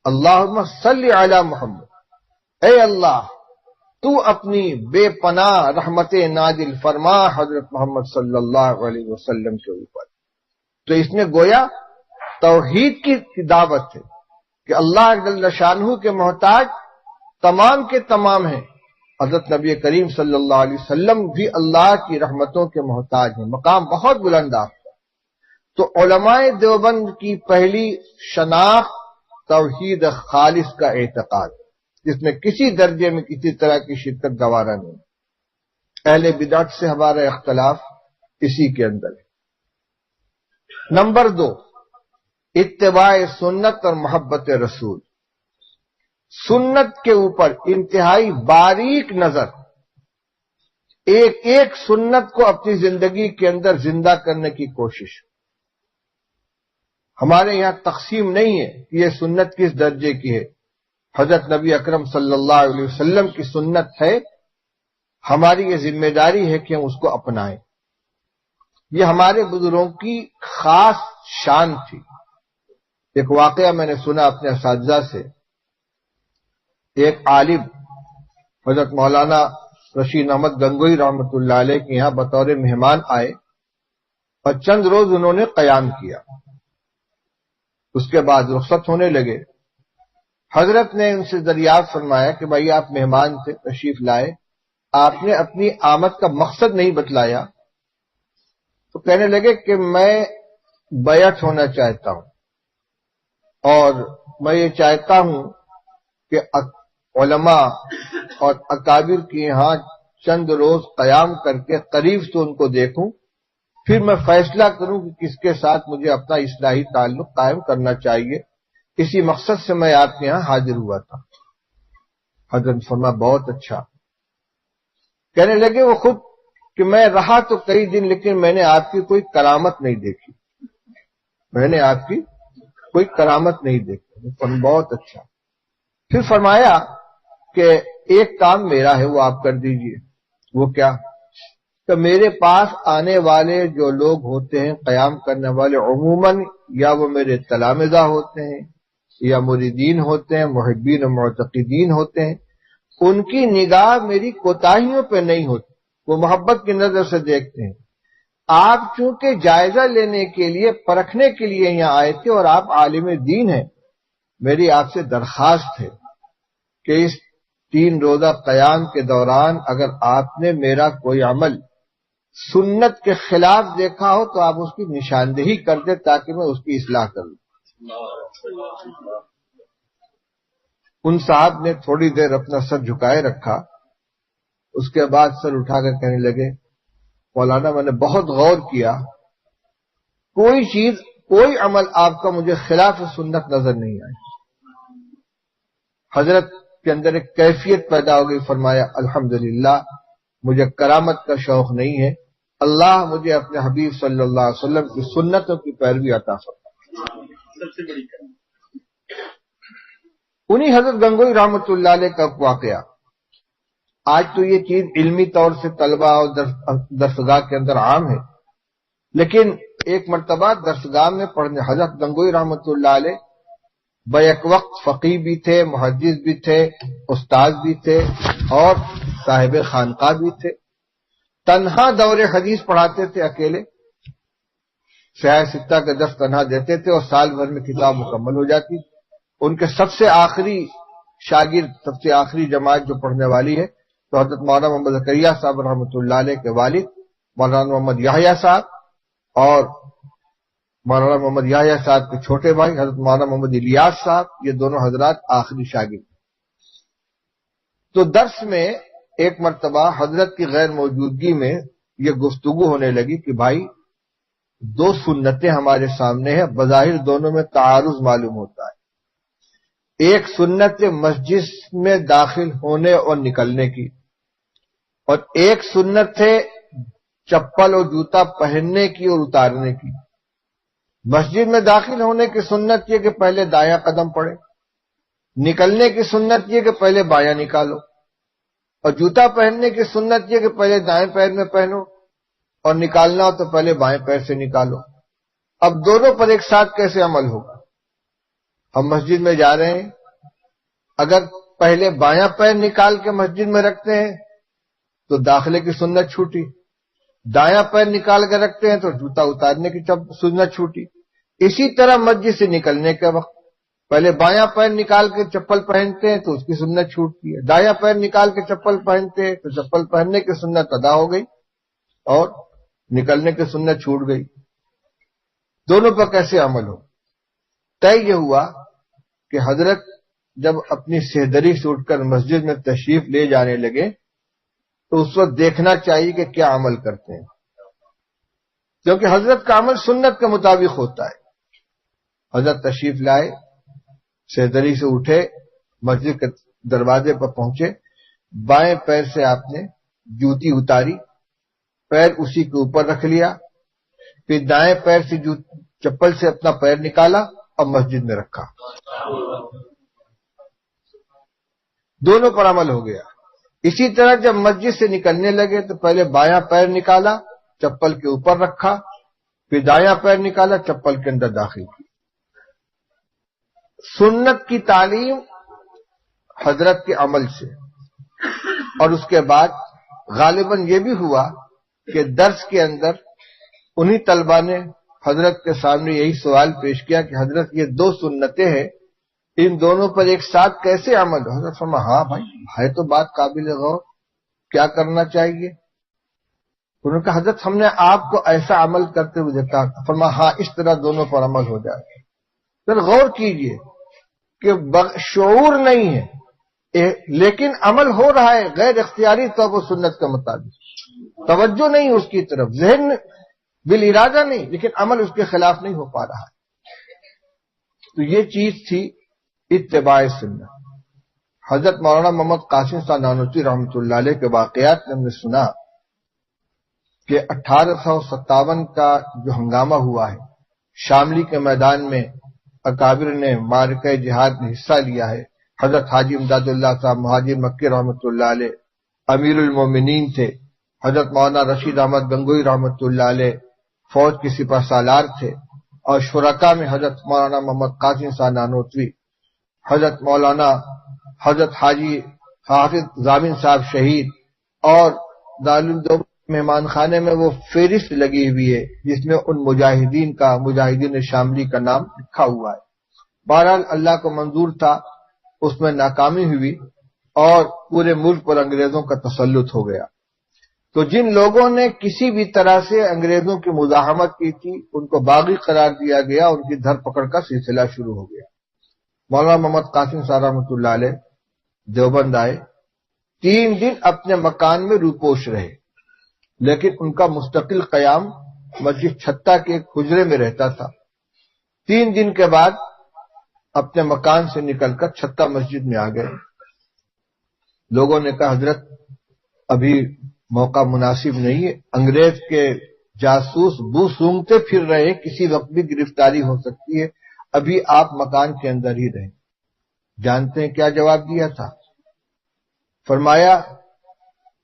اللہم صلی علی محمد، اے اللہ تو اپنی بے پناہ رحمت نازل فرما حضرت محمد صلی اللہ علیہ وسلم کے اوپر۔ تو اس میں گویا توحید کی دعوت ہے کہ اللہ جل شانہ کے محتاج تمام کے تمام ہیں۔ حضرت نبی کریم صلی اللہ علیہ وسلم بھی اللہ کی رحمتوں کے محتاج ہیں، مقام بہت بلند آپ کا۔ تو علماء دیوبند کی پہلی شناخت توحید خالص کا اعتقاد، جس میں کسی درجے میں کسی طرح کی شرکت گوارا نہیں۔ اہل بدعت سے ہمارا اختلاف اسی کے اندر ہے۔ نمبر 2، اتباع سنت اور محبت رسول۔ سنت کے اوپر انتہائی باریک نظر، ایک ایک سنت کو اپنی زندگی کے اندر زندہ کرنے کی کوشش۔ ہمارے یہاں تقسیم نہیں ہے کہ یہ سنت کس درجے کی ہے۔ حضرت نبی اکرم صلی اللہ علیہ وسلم کی سنت ہے، ہماری یہ ذمہ داری ہے کہ ہم اس کو اپنائیں۔ یہ ہمارے بزرگوں کی خاص شان تھی۔ ایک واقعہ میں نے سنا اپنے اساتذہ سے، ایک عالم حضرت مولانا رشید احمد گنگوئی رحمۃ اللہ علیہ کے یہاں بطور مہمان آئے اور چند روز انہوں نے قیام کیا، اس کے بعد رخصت ہونے لگے۔ حضرت نے ان سے دریافت فرمایا کہ بھائی آپ مہمان تھے، تشریف لائے، آپ نے اپنی آمد کا مقصد نہیں بتلایا۔ تو کہنے لگے کہ میں بیعت ہونا چاہتا ہوں، اور میں یہ چاہتا ہوں کہ علماء اور اکابر کے یہاں چند روز قیام کر کے قریب سے ان کو دیکھوں، پھر میں فیصلہ کروں کہ کس کے ساتھ مجھے اپنا اصلاحی تعلق قائم کرنا چاہیے۔ اسی مقصد سے میں آپ کے یہاں حاضر ہوا تھا۔ حضرت فرمایا بہت اچھا۔ کہنے لگے وہ خود کہ میں رہا تو کئی دن، لیکن میں نے آپ کی کوئی کرامت نہیں دیکھی، میں نے آپ کی کوئی کرامت نہیں دیکھی۔ بہت اچھا۔ پھر فرمایا کہ ایک کام میرا ہے وہ آپ کر دیجئے۔ وہ کیا؟ کہ میرے پاس آنے والے جو لوگ ہوتے ہیں قیام کرنے والے، عموماً یا وہ میرے تلامذہ ہوتے ہیں یا مریدین ہوتے ہیں، محبین و معتقدین ہوتے ہیں، ان کی نگاہ میری کوتاہیوں پہ نہیں ہوتی، وہ محبت کی نظر سے دیکھتے ہیں۔ آپ چونکہ جائزہ لینے کے لیے، پرکھنے کے لیے یہاں آئے تھے اور آپ عالم دین ہیں، میری آپ سے درخواست ہے کہ اس 3 روزہ قیام کے دوران اگر آپ نے میرا کوئی عمل سنت کے خلاف دیکھا ہو تو آپ اس کی نشاندہی کر دیں تاکہ میں اس کی اصلاح کروں۔ ان صاحب نے تھوڑی دیر اپنا سر جھکائے رکھا، اس کے بعد سر اٹھا کر کہنے لگے مولانا میں نے بہت غور کیا، کوئی چیز، کوئی عمل آپ کا مجھے خلاف سنت نظر نہیں آئی۔ حضرت کے اندر ایک کیفیت پیدا ہو گئی، فرمایا الحمدللہ مجھے کرامت کا شوق نہیں ہے، اللہ مجھے اپنے حبیب صلی اللہ علیہ وسلم کی سنتوں کی پیروی عطا فرمائے۔
سب سے بڑی کرم۔
انہی حضرت گنگوئی رحمۃ اللہ علیہ کا واقعہ، آج تو یہ چیز علمی طور سے طلبہ اور درسگاہ کے اندر عام ہے، لیکن ایک مرتبہ درسگاہ میں پڑھنے حضرت گنگوئی رحمۃ اللہ علیہ بیک وقت فقیہ بھی تھے، محدث بھی تھے، استاد بھی تھے اور صاحب خانقاہ بھی تھے۔ تنہا دور حدیث پڑھاتے تھے، اکیلے سیاہ ستہ کے درس تنہا دیتے تھے اور سال بھر میں کتاب مکمل ہو جاتی۔ ان کے سب سے آخری شاگرد، سب سے آخری جماعت جو پڑھنے والی ہے تو حضرت مولانا محمد زکریا صاحب رحمۃ اللہ علیہ کے والد مولانا محمد یحییٰ صاحب اور مولانا محمد یحییٰ صاحب کے چھوٹے بھائی حضرت مولانا محمد الیاس صاحب، یہ دونوں حضرات آخری شاگرد۔ تو درس میں ایک مرتبہ حضرت کی غیر موجودگی میں یہ گفتگو ہونے لگی کہ بھائی دو سنتیں ہمارے سامنے ہیں، بظاہر دونوں میں تعارض معلوم ہوتا ہے۔ ایک سنت مسجد میں داخل ہونے اور نکلنے کی، اور ایک سنت ہے چپل اور جوتا پہننے کی اور اتارنے کی۔ مسجد میں داخل ہونے کی سنت یہ کہ پہلے دایاں قدم پڑے، نکلنے کی سنت یہ کہ پہلے بایاں نکالو، اور جوتا پہننے کی سنت یہ کہ پہلے دائیں پیر میں پہنو اور نکالنا ہو تو پہلے بائیں پیر سے نکالو۔ اب دونوں پر ایک ساتھ کیسے عمل ہوگا؟ ہم مسجد میں جا رہے ہیں، اگر پہلے بایاں پیر نکال کے مسجد میں رکھتے ہیں تو داخلے کی سنت چھوٹی، دایاں پیر نکال کے رکھتے ہیں تو جوتا اتارنے کی سنت چھوٹی۔ اسی طرح مسجد سے نکلنے کے وقت پہلے بایاں پیر نکال کے چپل پہنتے ہیں تو اس کی سنت چھوٹتی ہے، دایاں پیر نکال کے چپل پہنتے ہیں تو چپل پہننے کی سنت ادا ہو گئی اور نکلنے کی سنت چھوٹ گئی۔ دونوں پر کیسے عمل ہو؟ طے یہ ہوا کہ حضرت جب اپنی سہدری سے اٹھ کر مسجد میں تشریف لے جانے لگے تو اس وقت دیکھنا چاہیے کہ کیا عمل کرتے ہیں، کیونکہ حضرت کا عمل سنت کے مطابق ہوتا ہے۔ حضرت تشریف لائے، سہدری سے اٹھے، مسجد کے دروازے پر پہنچے، بائیں پیر سے آپ نے جوتی اتاری، پیر اسی کے اوپر رکھ لیا، پھر دائیں پیر سے چپل سے اپنا پیر نکالا اور مسجد میں رکھا۔ دونوں پر عمل ہو گیا۔ اسی طرح جب مسجد سے نکلنے لگے تو پہلے بایاں پیر نکالا، چپل کے اوپر رکھا، پھر دایاں پیر نکالا، چپل کے اندر داخل کی۔ سنت کی تعلیم حضرت کے عمل سے، اور اس کے بعد غالباً یہ بھی ہوا کہ درس کے اندر انہی طلبہ نے حضرت کے سامنے یہی سوال پیش کیا کہ حضرت یہ دو سنتیں ہیں، ان دونوں پر ایک ساتھ کیسے عمل؟ حضرت فرمایا ہاں بھائی ہے تو بات قابل غور، کیا کرنا چاہیے؟ انہوں نے کہا حضرت ہم نے آپ کو ایسا عمل کرتے ہوئے دیکھا۔ فرمایا ہاں اس طرح دونوں پر عمل ہو جائے۔ پھر غور کیجئے کہ شعور نہیں ہے لیکن عمل ہو رہا ہے غیر اختیاری طور پر سنت کے مطابق، توجہ نہیں اس کی طرف، ذہن بالارادہ نہیں لیکن عمل اس کے خلاف نہیں ہو پا رہا ہے۔ تو یہ چیز تھی اتباع سنت۔ حضرت مولانا محمد قاسم صاحب نانوتوی رحمۃ اللہ علیہ کے واقعات میں ہم نے سنا کہ 1857 کا جو ہنگامہ ہوا ہے، شاملی کے میدان میں اکابر نے معرکہ جہاد میں حصہ لیا ہے۔ حضرت حاجی امداد اللہ صاحب مہاجر مکی رحمۃ اللہ علیہ امیر المومنین تھے، حضرت مولانا رشید احمد گنگوئی رحمۃ اللہ علیہ فوج کے سپہ سالار تھے، اور شرکا میں حضرت مولانا محمد قاسم صاحب نانوتوی، حضرت حاجی حافظ ضامن صاحب شہید، اور دارالعلوم مہمان خانے میں وہ فہرست لگی ہوئی ہے جس میں ان مجاہدین شاملی کا نام لکھا ہوا ہے۔ بہرحال اللہ کو منظور تھا، اس میں ناکامی ہوئی اور پورے ملک پر انگریزوں کا تسلط ہو گیا۔ تو جن لوگوں نے کسی بھی طرح سے انگریزوں کی مزاحمت کی تھی ان کو باغی قرار دیا گیا، ان کی دھر پکڑ کا سلسلہ شروع ہو گیا۔ مولانا محمد قاسم صاحب رحمۃ اللہ علیہ دیوبند آئے، 3 دن اپنے مکان میں روپوش رہے، لیکن ان کا مستقل قیام مسجد چھتہ کے ایک حجرے میں رہتا تھا۔ 3 دن کے بعد اپنے مکان سے نکل کر چھتہ مسجد میں آ گئے۔ لوگوں نے کہا حضرت ابھی موقع مناسب نہیں ہے. انگریز کے جاسوس بو سونگتے پھر رہے، کسی وقت بھی گرفتاری ہو سکتی ہے، ابھی آپ مکان کے اندر ہی رہیں. جانتے ہیں کیا جواب دیا تھا؟ فرمایا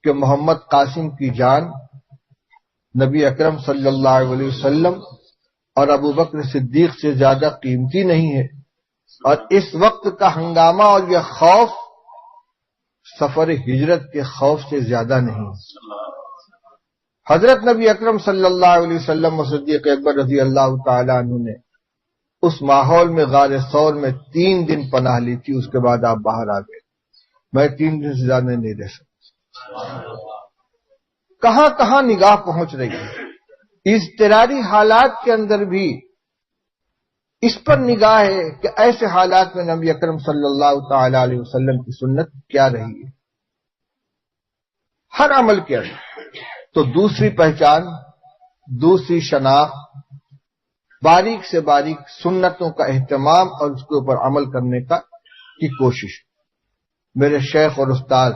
کہ محمد قاسم کی جان نبی اکرم صلی اللہ علیہ وسلم اور ابو بکر صدیق سے زیادہ قیمتی نہیں ہے، اور اس وقت کا ہنگامہ اور یہ خوف سفر ہجرت کے خوف سے زیادہ نہیں. حضرت نبی اکرم صلی اللہ علیہ وسلم و صدیق اکبر رضی اللہ تعالی عنہ نے اس ماحول میں غار ثور میں 3 دن پناہ لی تھی. اس کے بعد آپ باہر آ گئے. میں 3 دن سے زیادہ نہیں رہ سکتا. کہاں کہاں نگاہ پہنچ رہی ہے. اضطراری حالات کے اندر بھی اس پر نگاہ ہے کہ ایسے حالات میں نبی اکرم صلی اللہ تعالی علیہ وسلم کی سنت کیا رہی ہے. ہر عمل کے اندر تو دوسری پہچان، دوسری شناخت، باریک سے باریک سنتوں کا اہتمام اور اس کے اوپر عمل کرنے کی کوشش. میرے شیخ اور استاد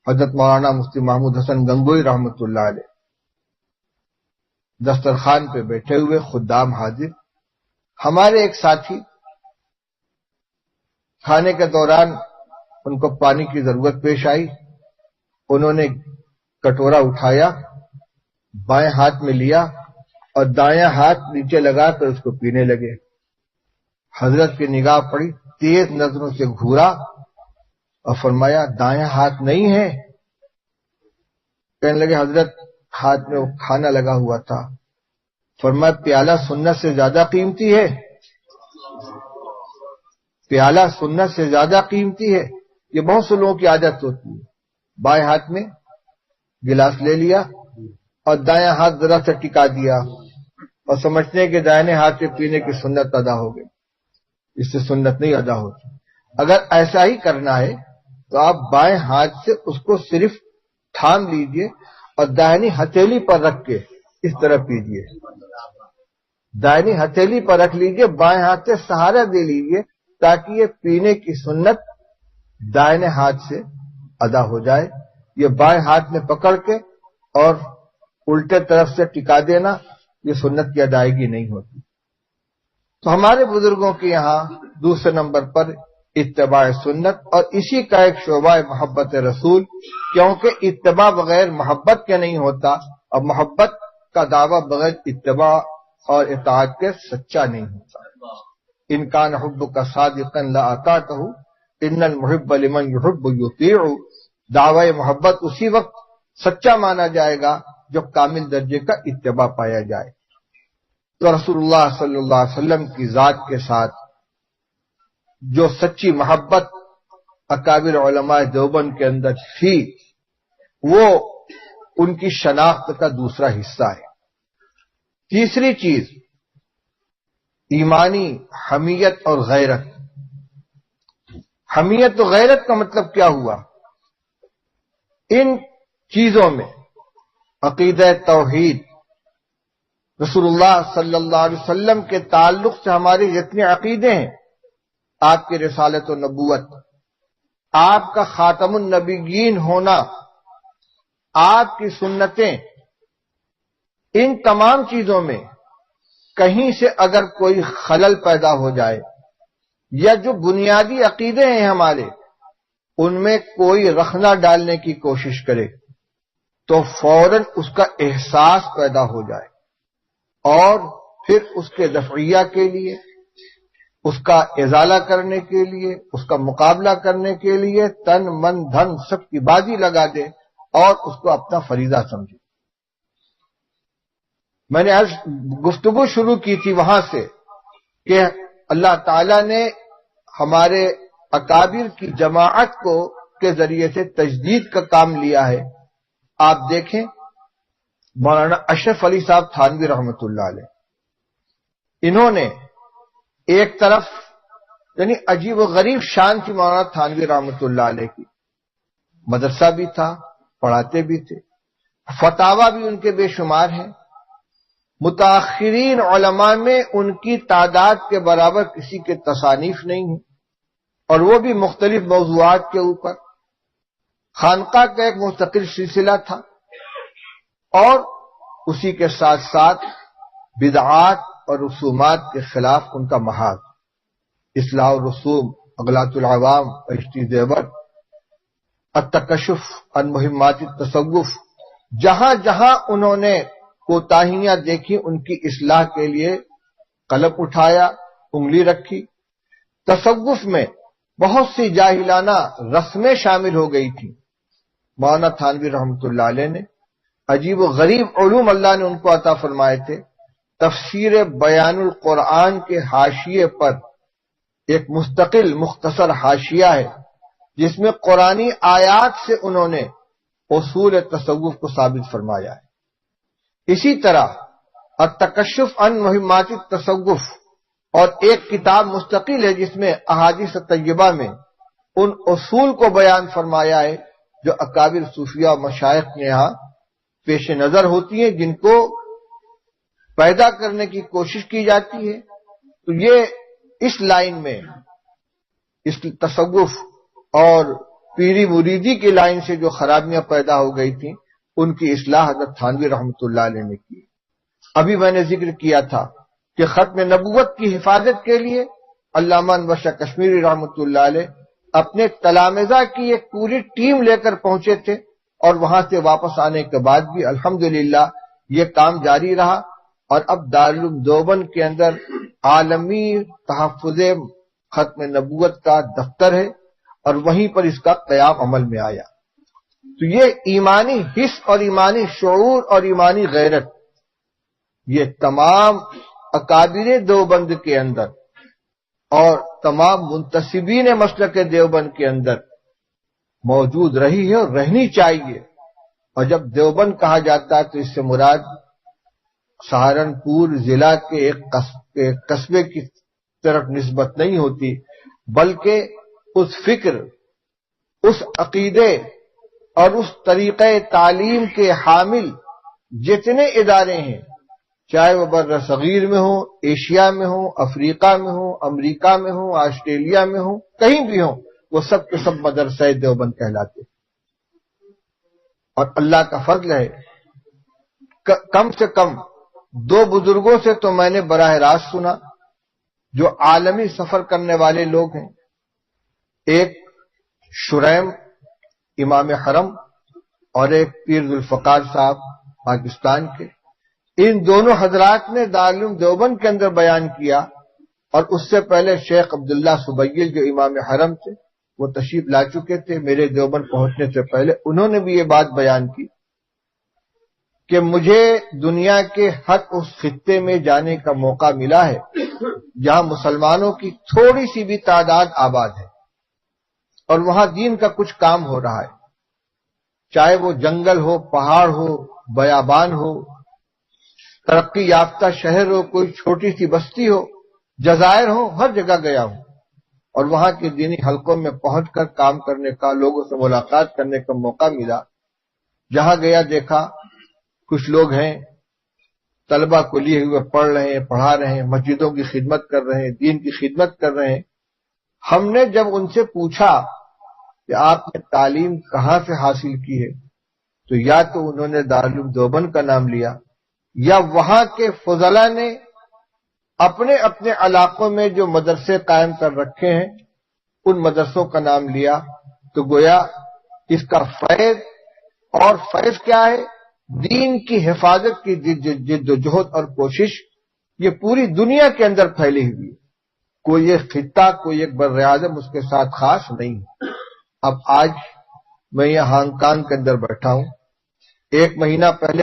حضرت مولانا مفتی محمود حسن گنگوئی رحمۃ اللہ علیہ دسترخوان پہ بیٹھے ہوئے، خدام حاضر. ہمارے ایک ساتھی کھانے کے دوران ان کو پانی کی ضرورت پیش آئی. انہوں نے کٹورا اٹھایا، بائیں ہاتھ میں لیا اور دایاں ہاتھ نیچے لگا کر اس کو پینے لگے. حضرت کی نگاہ پڑی، تیز نظروں سے گھورا اور فرمایا دایاں ہاتھ نہیں ہے. کہنے لگے حضرت ہاتھ میں وہ کھانا لگا ہوا تھا. فرمایا پیالہ سنت سے زیادہ قیمتی ہے، پیالہ سنت سے زیادہ قیمتی ہے. یہ بہت سے لوگوں کی عادت ہوتی ہے، بائیں ہاتھ میں گلاس لے لیا اور دایاں ہاتھ ذرا سا ٹکا دیا اور سمجھتے ہیں کہ دائیں ہاتھ سے پینے کی سنت ادا ہو گئی. اس سے سنت نہیں ادا ہوتی. اگر ایسا ہی کرنا ہے تو آپ بائیں ہاتھ سے اس کو صرف تھام لیجئے اور دائنی ہتھیلی پر رکھ کے اس طرح پیجئے. دائنی ہتھیلی پر رکھ لیجئے، بائیں ہاتھ سے سہارا دے لیجئے تاکہ یہ پینے کی سنت دائیں ہاتھ سے ادا ہو جائے. یہ بائیں ہاتھ میں پکڑ کے اور الٹے طرف سے ٹکا دینا، یہ سنت کی ادائیگی نہیں ہوتی. تو ہمارے بزرگوں کے یہاں دوسرے نمبر پر اتباع سنت، اور اسی کا ایک شعبہ محبت رسول، کیونکہ اتباع بغیر محبت کے نہیں ہوتا، اور محبت کا دعویٰ بغیر اتباع اور اطاعت کے سچا نہیں ہوتا. ان کان حبک صادقا لاطعتہ ان المحب لمن یحب یطیع. دعوی محبت اسی وقت سچا مانا جائے گا جو کامل درجے کا اتباع پایا جائے. تو رسول اللہ صلی اللہ علیہ وسلم کی ذات کے ساتھ جو سچی محبت اکابر علماء دیوبند کے اندر تھی، وہ ان کی شناخت کا دوسرا حصہ ہے. تیسری چیز ایمانی حمیت اور غیرت. حمیت و غیرت کا مطلب کیا ہوا؟ ان چیزوں میں عقیدہ توحید، رسول اللہ صلی اللہ علیہ وسلم کے تعلق سے ہمارے جتنے عقیدے ہیں، آپ کی رسالت و نبوت، آپ کا خاتم النبیین ہونا، آپ کی سنتیں، ان تمام چیزوں میں کہیں سے اگر کوئی خلل پیدا ہو جائے یا جو بنیادی عقیدے ہیں ہمارے ان میں کوئی رخنہ ڈالنے کی کوشش کرے تو فوراً اس کا احساس پیدا ہو جائے، اور پھر اس کے دفعیہ کے لیے، اس کا ازالہ کرنے کے لیے، اس کا مقابلہ کرنے کے لیے تن من دھن سب کی بازی لگا دے اور اس کو اپنا فریضہ سمجھے. میں نے آج گفتگو شروع کی تھی وہاں سے کہ اللہ تعالیٰ نے ہمارے اکابر کی جماعت کو کے ذریعے سے تجدید کا کام لیا ہے. آپ دیکھیں مولانا اشرف علی صاحب تھانوی رحمۃ اللہ علیہ، انہوں نے ایک طرف یعنی عجیب و غریب شان تھی مولانا تھانوی رحمۃ اللہ علیہ کی، مدرسہ بھی تھا، پڑھاتے بھی تھے، فتاوی بھی ان کے بے شمار ہیں. متاخرین علماء میں ان کی تعداد کے برابر کسی کے تصانیف نہیں ہیں، اور وہ بھی مختلف موضوعات کے اوپر. خانقاہ کا ایک مستقل سلسلہ تھا، اور اسی کے ساتھ ساتھ بدعات اور رسومات کے خلاف ان کا محاذ، اصلاح الرسوم، اغلاط العوام، اشتی زیور، التکشف عن مہمات التصوف، جہاں جہاں انہوں نے کوتاہیاں دیکھی ان کی اصلاح کے لیے قلم اٹھایا، انگلی رکھی۔ تصوف میں بہت سی جاہلانہ رسمیں شامل ہو گئی تھیں۔ مولانا تھانوی رحمۃ اللہ علیہ نے عجیب و غریب علوم اللہ نے ان کو عطا فرمائے تھے۔ تفسیر بیان القرآن کے حاشیے پر ایک مستقل مختصر حاشیہ ہے جس میں قرآنی آیات سے انہوں نے اصول تصوف کو ثابت فرمایا ہے۔ اسی طرح التکشف عن مہمات التصوف اور ایک کتاب مستقل ہے جس میں احادیث طیبہ میں ان اصول کو بیان فرمایا ہے جو اکابر صوفیہ و مشائخ کے یہاں پیش نظر ہوتی ہیں، جن کو پیدا کرنے کی کوشش کی جاتی ہے۔ تو یہ اس لائن میں، اس تصوف اور پیری مریدی کی لائن سے جو خرابیاں پیدا ہو گئی تھیں ان کی اصلاح حضرت تھانوی رحمۃ اللہ علیہ نے کی۔ ابھی میں نے ذکر کیا تھا کہ ختم نبوت کی حفاظت کے لیے علامہ انور شاہ کشمیری رحمۃ اللہ علیہ اپنے تلامذہ کی ایک پوری ٹیم لے کر پہنچے تھے، اور وہاں سے واپس آنے کے بعد بھی الحمدللہ یہ کام جاری رہا، اور اب دارالعلوم دیوبند کے اندر عالمی تحفظ ختم نبوت کا دفتر ہے، اور وہیں پر اس کا قیام عمل میں آیا۔ تو یہ ایمانی حس اور ایمانی شعور اور ایمانی غیرت یہ تمام اکابر دیوبند کے اندر اور تمام منتسبین مسلک دیوبند کے اندر موجود رہی ہے اور رہنی چاہیے۔ اور جب دیوبند کہا جاتا ہے تو اس سے مراد سہارنپور ضلع کے ایک قصبے کی طرف نسبت نہیں ہوتی، بلکہ اس فکر، اس عقیدے اور اس طریقہ تعلیم کے حامل جتنے ادارے ہیں، چاہے وہ بر صغیر میں ہوں، ایشیا میں ہوں، افریقہ میں ہوں، امریکہ میں ہوں، آسٹریلیا میں ہوں، کہیں بھی ہوں، وہ سب کے سب مدرسہ دیوبند کہلاتے۔ اور اللہ کا فضل ہے، کم سے کم 2 بزرگوں سے تو میں نے براہ راست سنا جو عالمی سفر کرنے والے لوگ ہیں۔ ایک شریم امام حرم اور ایک پیر ذوالفقار صاحب پاکستان کے، ان دونوں حضرات نے دارالعلوم دیوبند کے اندر بیان کیا، اور اس سے پہلے شیخ عبداللہ سبیل جو امام حرم تھے وہ تشریف لا چکے تھے میرے دیوبند پہنچنے سے پہلے، انہوں نے بھی یہ بات بیان کی کہ مجھے دنیا کے ہر اس خطے میں جانے کا موقع ملا ہے جہاں مسلمانوں کی تھوڑی سی بھی تعداد آباد ہے، اور وہاں دین کا کچھ کام ہو رہا ہے، چاہے وہ جنگل ہو، پہاڑ ہو، بیابان ہو، ترقی یافتہ شہر ہو، کوئی چھوٹی سی بستی ہو، جزائر ہو، ہر جگہ گیا ہوں، اور وہاں کے دینی حلقوں میں پہنچ کر کام کرنے کا، لوگوں سے ملاقات کرنے کا موقع ملا۔ جہاں گیا دیکھا کچھ لوگ ہیں طلبہ کو لیے ہوئے پڑھ رہے ہیں، پڑھا رہے ہیں، مسجدوں کی خدمت کر رہے ہیں، دین کی خدمت کر رہے ہیں۔ ہم نے جب ان سے پوچھا کہ آپ نے تعلیم کہاں سے حاصل کی ہے، تو یا تو انہوں نے دارالعلوم دیوبند کا نام لیا، یا وہاں کے فضلاء نے اپنے اپنے علاقوں میں جو مدرسے قائم کر رکھے ہیں ان مدرسوں کا نام لیا۔ تو گویا اس کا فیض، اور فیض کیا ہے؟ دین کی حفاظت کی جد و جہد اور کوشش، یہ پوری دنیا کے اندر پھیلی ہوئی، کوئی ایک خطہ، کوئی ایک بر اعظم اس کے ساتھ خاص نہیں۔ اب آج میں یہ ہانگ کانگ کے اندر بیٹھا ہوں، 1 مہینہ پہلے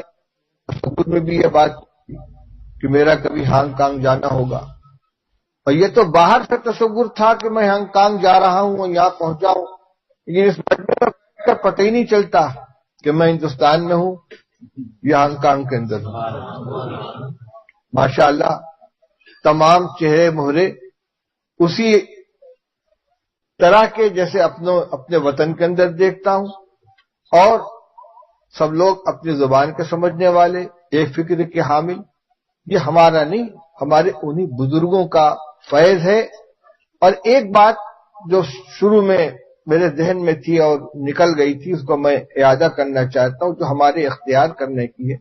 تصور میں بھی یہ بات کہ میرا کبھی ہانگ کانگ جانا ہوگا، اور یہ تو باہر سے تصور تھا کہ میں ہانگ کانگ جا رہا ہوں اور یہاں پہنچا ہوں، لیکن اس بات کا پتہ ہی نہیں چلتا کہ میں ہندوستان میں ہوں یا ہانگ کانگ کے اندر ہوں۔ ماشاءاللہ تمام چہرے مہرے اسی طرح کے جیسے اپنے وطن کے اندر دیکھتا ہوں، اور سب لوگ اپنی زبان کے سمجھنے والے، ایک فکر کے حامل۔ یہ ہمارا نہیں، ہمارے انہی بزرگوں کا فیض ہے۔ اور ایک بات جو شروع میں میرے ذہن میں تھی اور نکل گئی تھی، اس کو میں اعادہ کرنا چاہتا ہوں، جو ہمارے اختیار کرنے کی ہے۔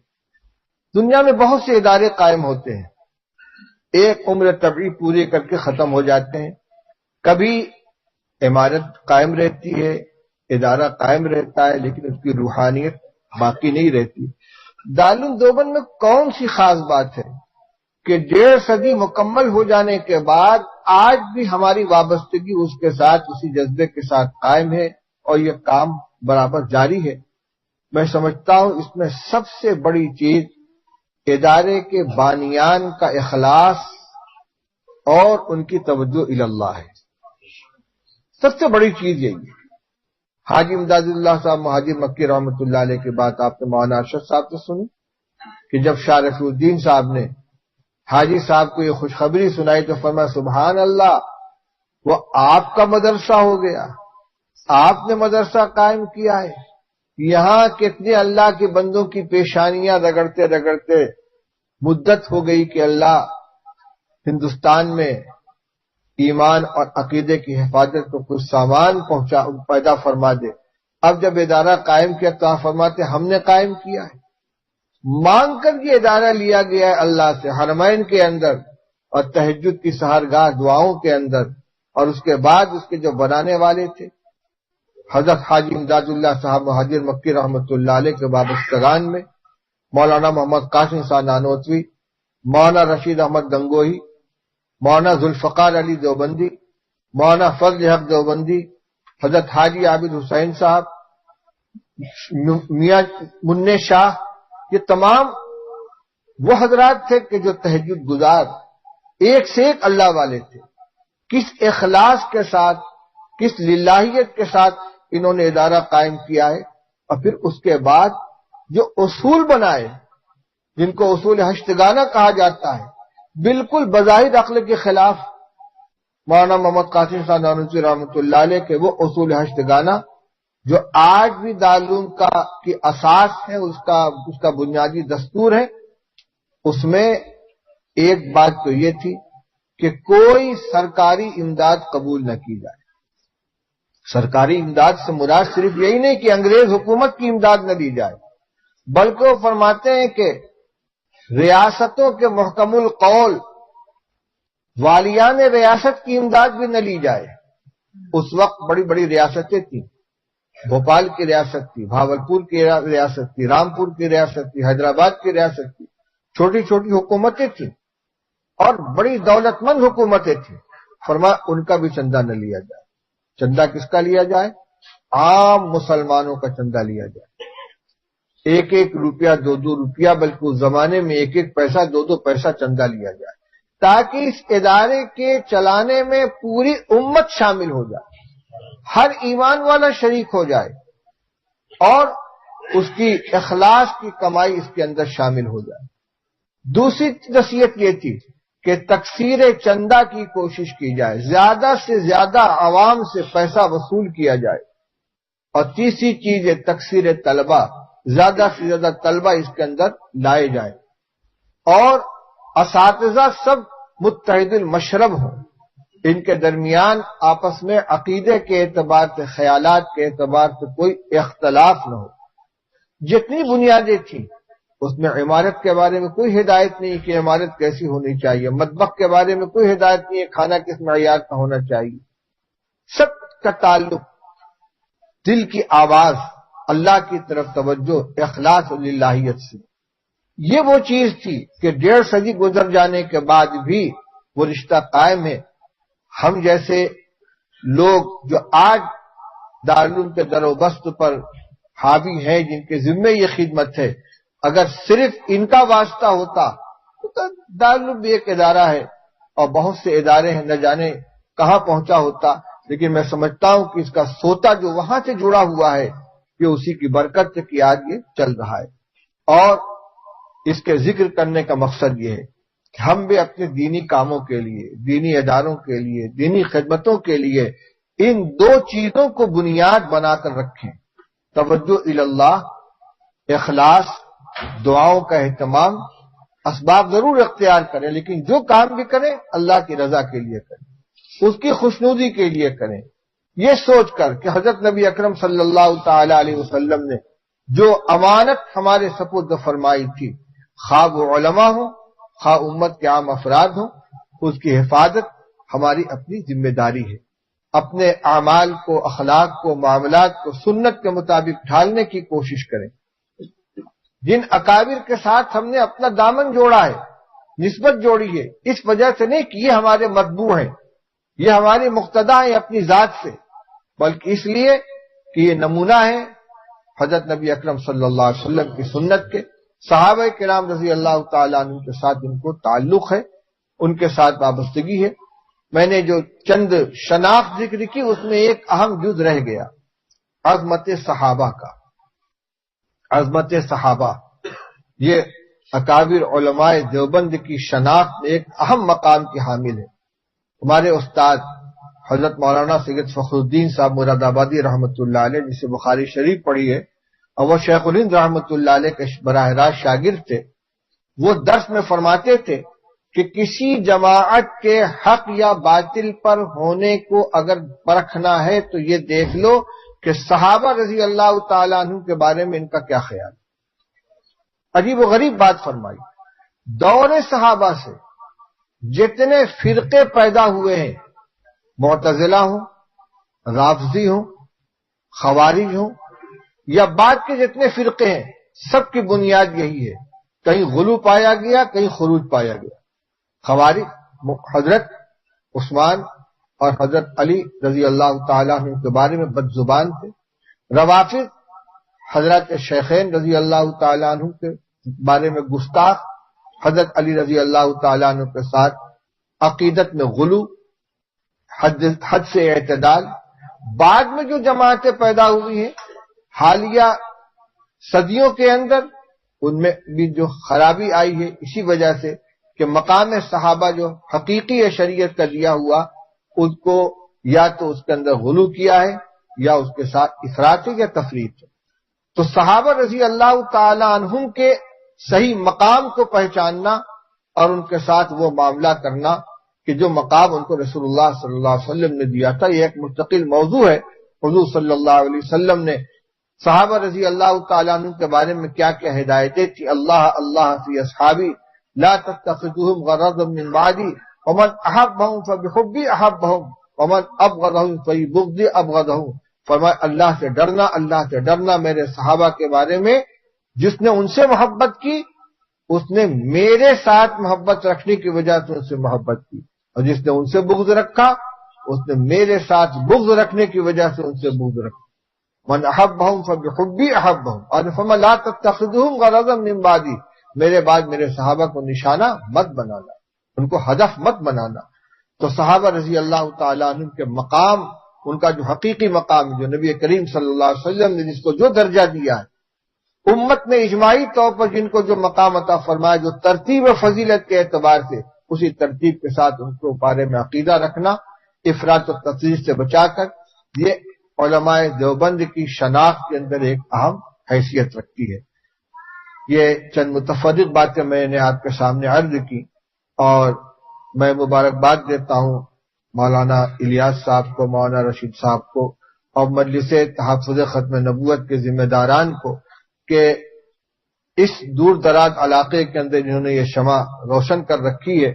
دنیا میں بہت سے ادارے قائم ہوتے ہیں، ایک عمر طبعی پوری کر کے ختم ہو جاتے ہیں۔ کبھی عمارت قائم رہتی ہے، ادارہ قائم رہتا ہے، لیکن اس کی روحانیت باقی نہیں رہتی۔ دارالعلوم دیوبند میں کون سی خاص بات ہے کہ 1.5 صدی مکمل ہو جانے کے بعد آج بھی ہماری وابستگی اس کے ساتھ، اسی جذبے کے ساتھ قائم ہے اور یہ کام برابر جاری ہے۔ میں سمجھتا ہوں اس میں سب سے بڑی چیز ادارے کے بانیان کا اخلاص اور ان کی توجہ اللہ ہے۔ سب سے بڑی چیز یہی ہے۔ حاجی امداد اللہ صاحب مہاجر مکی رحمۃ اللہ علیہ کی بات آپ نے مولانا ارشد صاحب سے سنی کہ جب شاہ رفیع الدین صاحب نے حاجی صاحب کو یہ خوشخبری سنائی تو فرمایا سبحان اللہ، وہ آپ کا مدرسہ ہو گیا، آپ نے مدرسہ قائم کیا ہے۔ یہاں کتنے اللہ کے بندوں کی پیشانیاں رگڑتے رگڑتے مدت ہو گئی کہ اللہ ہندوستان میں ایمان اور عقیدے کی حفاظت کو کچھ سامان پیدا فرما دے۔ اب جب ادارہ قائم کیا تو آپ فرماتے ہم نے قائم کیا ہے، مانگ کر یہ ادارہ لیا گیا ہے اللہ سے، حرمین کے اندر اور تہجد کی سحرگاہ دعاؤں کے اندر، اور اس کے بعد اس کے جو بنانے والے تھے حضرت حاجی امداد اللہ صاحب مہاجر مکی رحمۃ اللہ علیہ کے وابستگان میں مولانا محمد قاسم صاحب نانوتوی، مولانا رشید احمد گنگوہی، مولانا ذوالفقار علی دیوبندی، مولانا فضل حق دیوبندی، حضرت حاجی عابد حسین صاحب، میاں منع شاہ، یہ تمام وہ حضرات تھے کہ جو تہجد گزار ایک سے ایک اللہ والے تھے۔ کس اخلاص کے ساتھ، کس للہیت کے ساتھ انہوں نے ادارہ قائم کیا ہے، اور پھر اس کے بعد جو اصول بنائے جن کو اصول ہشتگانہ کہا جاتا ہے، بالکل بظاہر عقل کے خلاف، مولانا محمد قاسم صاحب نانوتوی رحمۃ اللہ علیہ کے وہ اصول ہشتگانہ جو آج بھی دارالعلوم کی اساس ہے، اس کا بنیادی دستور ہے۔ اس میں ایک بات تو یہ تھی کہ کوئی سرکاری امداد قبول نہ کی جائے۔ سرکاری امداد سے مراد صرف یہی نہیں کہ انگریز حکومت کی امداد نہ دی جائے، بلکہ وہ فرماتے ہیں کہ ریاستوں کے محکم القول والیان ریاست کی امداد بھی نہ لی جائے۔ اس وقت بڑی بڑی ریاستیں تھیں، بھوپال کی ریاست تھی، بھاولپور کی ریاست تھی، رامپور کی ریاست تھی، حیدرآباد کی ریاست تھی، چھوٹی چھوٹی حکومتیں تھیں اور بڑی دولت مند حکومتیں تھیں۔ فرمایا ان کا بھی چندہ نہ لیا جائے۔ چندہ کس کا لیا جائے؟ عام مسلمانوں کا چندہ لیا جائے۔ 1 روپیہ 2 روپیہ، بلکہ اس زمانے میں 1 پیسہ 2 پیسہ چندہ لیا جائے، تاکہ اس ادارے کے چلانے میں پوری امت شامل ہو جائے، ہر ایمان والا شریک ہو جائے اور اس کی اخلاص کی کمائی اس کے اندر شامل ہو جائے۔ دوسری نصیحت یہ تھی کہ تکثیر چندہ کی کوشش کی جائے، زیادہ سے زیادہ عوام سے پیسہ وصول کیا جائے۔ اور تیسری چیز ہے تکثیر طلبہ، زیادہ سے زیادہ طلبہ اس کے اندر لائے جائیں اور اساتذہ سب متحد المشرب ہوں، ان کے درمیان آپس میں عقیدے کے اعتبار سے، خیالات کے اعتبار سے کوئی اختلاف نہ ہو۔ جتنی بنیادیں تھیں اس میں عمارت کے بارے میں کوئی ہدایت نہیں کہ عمارت کیسی ہونی چاہیے، مطبخ کے بارے میں کوئی ہدایت نہیں ہے کھانا کس معیار کا ہونا چاہیے۔ سب کا تعلق دل کی آواز، اللہ کی طرف توجہ، اخلاص و للہیت سے۔ یہ وہ چیز تھی کہ 1.5 صدی گزر جانے کے بعد بھی وہ رشتہ قائم ہے۔ ہم جیسے لوگ جو آج دارالعلوم کے در و بست پر حاوی ہیں، جن کے ذمے یہ خدمت ہے، اگر صرف ان کا واسطہ ہوتا تو دارالعلوم بھی ایک ادارہ ہے اور بہت سے ادارے ہیں، نہ جانے کہاں پہنچا ہوتا۔ لیکن میں سمجھتا ہوں کہ اس کا سوتا جو وہاں سے جڑا ہوا ہے، یہ اسی کی برکت سے کہ آج یہ چل رہا ہے۔ اور اس کے ذکر کرنے کا مقصد یہ ہے کہ ہم بھی اپنے دینی کاموں کے لیے، دینی اداروں کے لیے، دینی خدمتوں کے لیے ان 2 چیزوں کو بنیاد بنا کر رکھیں: توجہ اللہ، اخلاص، دعاؤں کا اہتمام۔ اسباب ضرور اختیار کریں، لیکن جو کام بھی کریں اللہ کی رضا کے لیے کریں، اس کی خوشنودی کے لیے کریں۔ یہ سوچ کر کہ حضرت نبی اکرم صلی اللہ تعالی علیہ وسلم نے جو امانت ہمارے سپرد فرمائی تھی، خواہ وہ علماء ہوں خواہ امت کے عام افراد ہوں، اس کی حفاظت ہماری اپنی ذمہ داری ہے۔ اپنے اعمال کو، اخلاق کو، معاملات کو سنت کے مطابق ڈھالنے کی کوشش کریں۔ جن اکابر کے ساتھ ہم نے اپنا دامن جوڑا ہے، نسبت جوڑی ہے، اس وجہ سے نہیں کہ یہ ہمارے متبوع ہیں، یہ ہماری مقتدا ہیں اپنی ذات سے، بلکہ اس لیے کہ یہ نمونہ ہے حضرت نبی اکرم صلی اللہ علیہ وسلم کی سنت کے، صحابہ کرام رضی اللہ تعالیٰ عنہ کے ساتھ ان کو تعلق ہے، ان کے ساتھ وابستگی ہے۔ میں نے جو چند شناخت ذکر کی اس میں ایک اہم جز رہ گیا، عظمت صحابہ کا۔ عظمت صحابہ یہ اکابر علماء دیوبند کی شناخت میں ایک اہم مقام کی حامل ہے۔ ہمارے استاد حضرت مولانا سید فخر الدین صاحب مراد آبادی رحمۃ اللہ علیہ، جسے بخاری شریف پڑھی ہے اور وہ شیخ الہند رحمۃ اللہ علیہ کے براہ راست شاگرد تھے، وہ درس میں فرماتے تھے کہ کسی جماعت کے حق یا باطل پر ہونے کو اگر پرکھنا ہے تو یہ دیکھ لو کہ صحابہ رضی اللہ تعالیٰ عنہ کے بارے میں ان کا کیا خیال ہے۔ عجیب و غریب بات فرمائی، دور صحابہ سے جتنے فرقے پیدا ہوئے ہیں، معتزلہ ہوں، رافضی ہوں، خوارج ہوں یا بعد کے جتنے فرقے ہیں، سب کی بنیاد یہی ہے، کہیں غلو پایا گیا، کہیں خروج پایا گیا۔ خوارج حضرت عثمان اور حضرت علی رضی اللہ تعالیٰ عنہ کے بارے میں بد زبان تھے، روافض حضرت شیخین رضی اللہ تعالیٰ عنہ کے بارے میں گستاخ، حضرت علی رضی اللہ تعالیٰ عنہ کے ساتھ عقیدت میں غلو، حد سے اعتدال۔ بعد میں جو جماعتیں پیدا ہوئی ہیں حالیہ صدیوں کے اندر، ان میں بھی جو خرابی آئی ہے اسی وجہ سے کہ مقام صحابہ جو حقیقی شریعت کا دیا ہوا، اس کو یا تو اس کے اندر غلو کیا ہے یا اس کے ساتھ افراط ہے یا تفریط ہے۔ تو صحابہ رضی اللہ تعالی عنہم کے صحیح مقام کو پہچاننا اور ان کے ساتھ وہ معاملہ کرنا کہ جو مقام ان کو رسول اللہ صلی اللہ علیہ وسلم نے دیا تھا، یہ ایک مستقل موضوع ہے۔ حضور صلی اللہ علیہ وسلم نے صحابہ رضی اللہ تعالیٰ عنہ کے بارے میں کیا کیا ہدایتیں تھی، اللہ اللہ فی اصحابی لا تتخذوهم غرضا من بعدی ومن احبهم فبحبی احبهم ومن ابغضهم فببغضی ابغضهم۔ فرمایا اللہ سے ڈرنا، اللہ سے ڈرنا میرے صحابہ کے بارے میں، جس نے ان سے محبت کی اس نے میرے ساتھ محبت رکھنے کی وجہ سے ان سے محبت کی، اور جس نے ان سے بغض رکھا اس نے میرے ساتھ بغض رکھنے کی وجہ سے ان سے بغض رکھا۔ من احبهم فبحبی احبهم، اور فرمایا لا تتخذوهم غرضا من بعدی، میرے بعد میرے صحابہ کو نشانہ مت بنانا، ان کو ہدف مت بنانا۔ تو صحابہ رضی اللہ تعالیٰ عنہ کے مقام، ان کا جو حقیقی مقام جو نبی کریم صلی اللہ علیہ وسلم نے جس کو جو درجہ دیا ہے، امت نے اجماعی طور پر جن کو جو مقام عطا فرمایا، جو ترتیب و فضیلت کے اعتبار سے، اسی ترتیب کے ساتھ ان کو بارے میں عقیدہ رکھنا، افراط و تفریط سے بچا کر، یہ علماء دیوبند کی شناخت کے اندر ایک اہم حیثیت رکھتی ہے۔ یہ چند متفرق باتیں میں نے آپ کے سامنے عرض کی، اور میں مبارکباد دیتا ہوں مولانا الیاس صاحب کو، مولانا رشید صاحب کو اور مجلس تحفظ ختم نبوت کے ذمہ داران کو کہ اس دور دراز علاقے کے اندر انہوں نے یہ شمع روشن کر رکھی ہے۔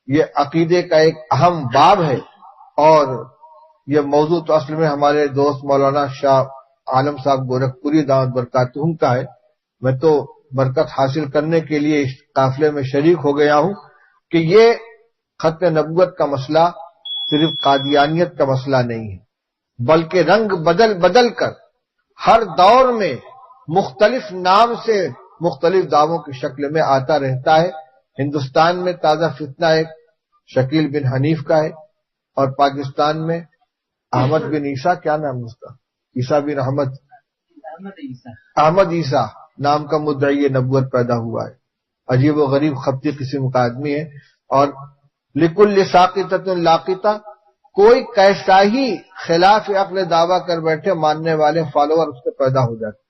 یہ عقیدے کا ایک اہم باب ہے، اور یہ موضوع تو اصل میں ہمارے دوست مولانا شاہ عالم صاحب گورکھپوری دعوت برکاتہم کا ہے۔ میں تو برکت حاصل کرنے کے لیے اس قافلے میں شریک ہو گیا ہوں کہ یہ ختم نبوت کا مسئلہ صرف قادیانیت کا مسئلہ نہیں ہے، بلکہ رنگ بدل بدل کر ہر دور میں مختلف نام سے مختلف دعووں کی شکل میں آتا رہتا ہے۔ ہندوستان میں تازہ فتنہ ایک شکیل بن حنیف کا ہے، اور پاکستان میں احمد بن عیسیٰ، کیا نام ہے اس کا، عیسیٰ بن احمد عیسیٰ نام کا مدعی نبوت پیدا ہوا ہے۔ عجیب و غریب خبتی قسم کا آدمی ہے، اور لکل ساقطۃ لاقطہ، کوئی کیسا ہی خلاف عقل دعویٰ کر بیٹھے، ماننے والے فالوور اس سے پیدا ہو جاتے۔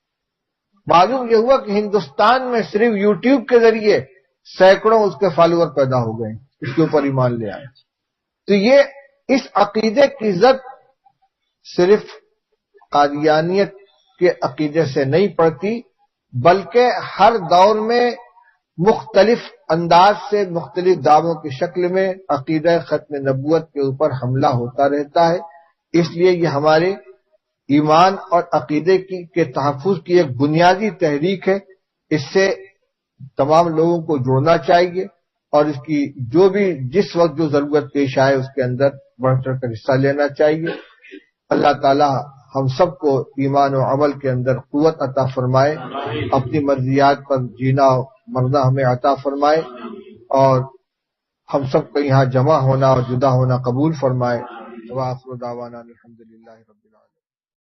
معلوم یہ ہوا کہ ہندوستان میں صرف یوٹیوب کے ذریعے سینکڑوں اس کے فالوور پیدا ہو گئے، اس کے اوپر ایمان لے آئے۔ تو یہ اس عقیدے کی عزت صرف قادیانیت کے عقیدے سے نہیں پڑتی، بلکہ ہر دور میں مختلف انداز سے مختلف دعووں کی شکل میں عقیدہ ختم نبوت کے اوپر حملہ ہوتا رہتا ہے۔ اس لیے یہ ہمارے ایمان اور عقیدے کے تحفظ کی ایک بنیادی تحریک ہے۔ اس سے تمام لوگوں کو جڑنا چاہیے اور اس کی جو بھی جس وقت جو ضرورت پیش آئے اس کے اندر بڑھ چڑھ کر حصہ لینا چاہیے۔ اللہ تعالی ہم سب کو ایمان و عمل کے اندر قوت عطا فرمائے، اپنی مرضیات پر جینا مرنا ہمیں عطا فرمائے، اور ہم سب کو یہاں جمع ہونا اور جدا ہونا قبول فرمائے۔ وآخر دعوانا الحمدللہ رب العالمین۔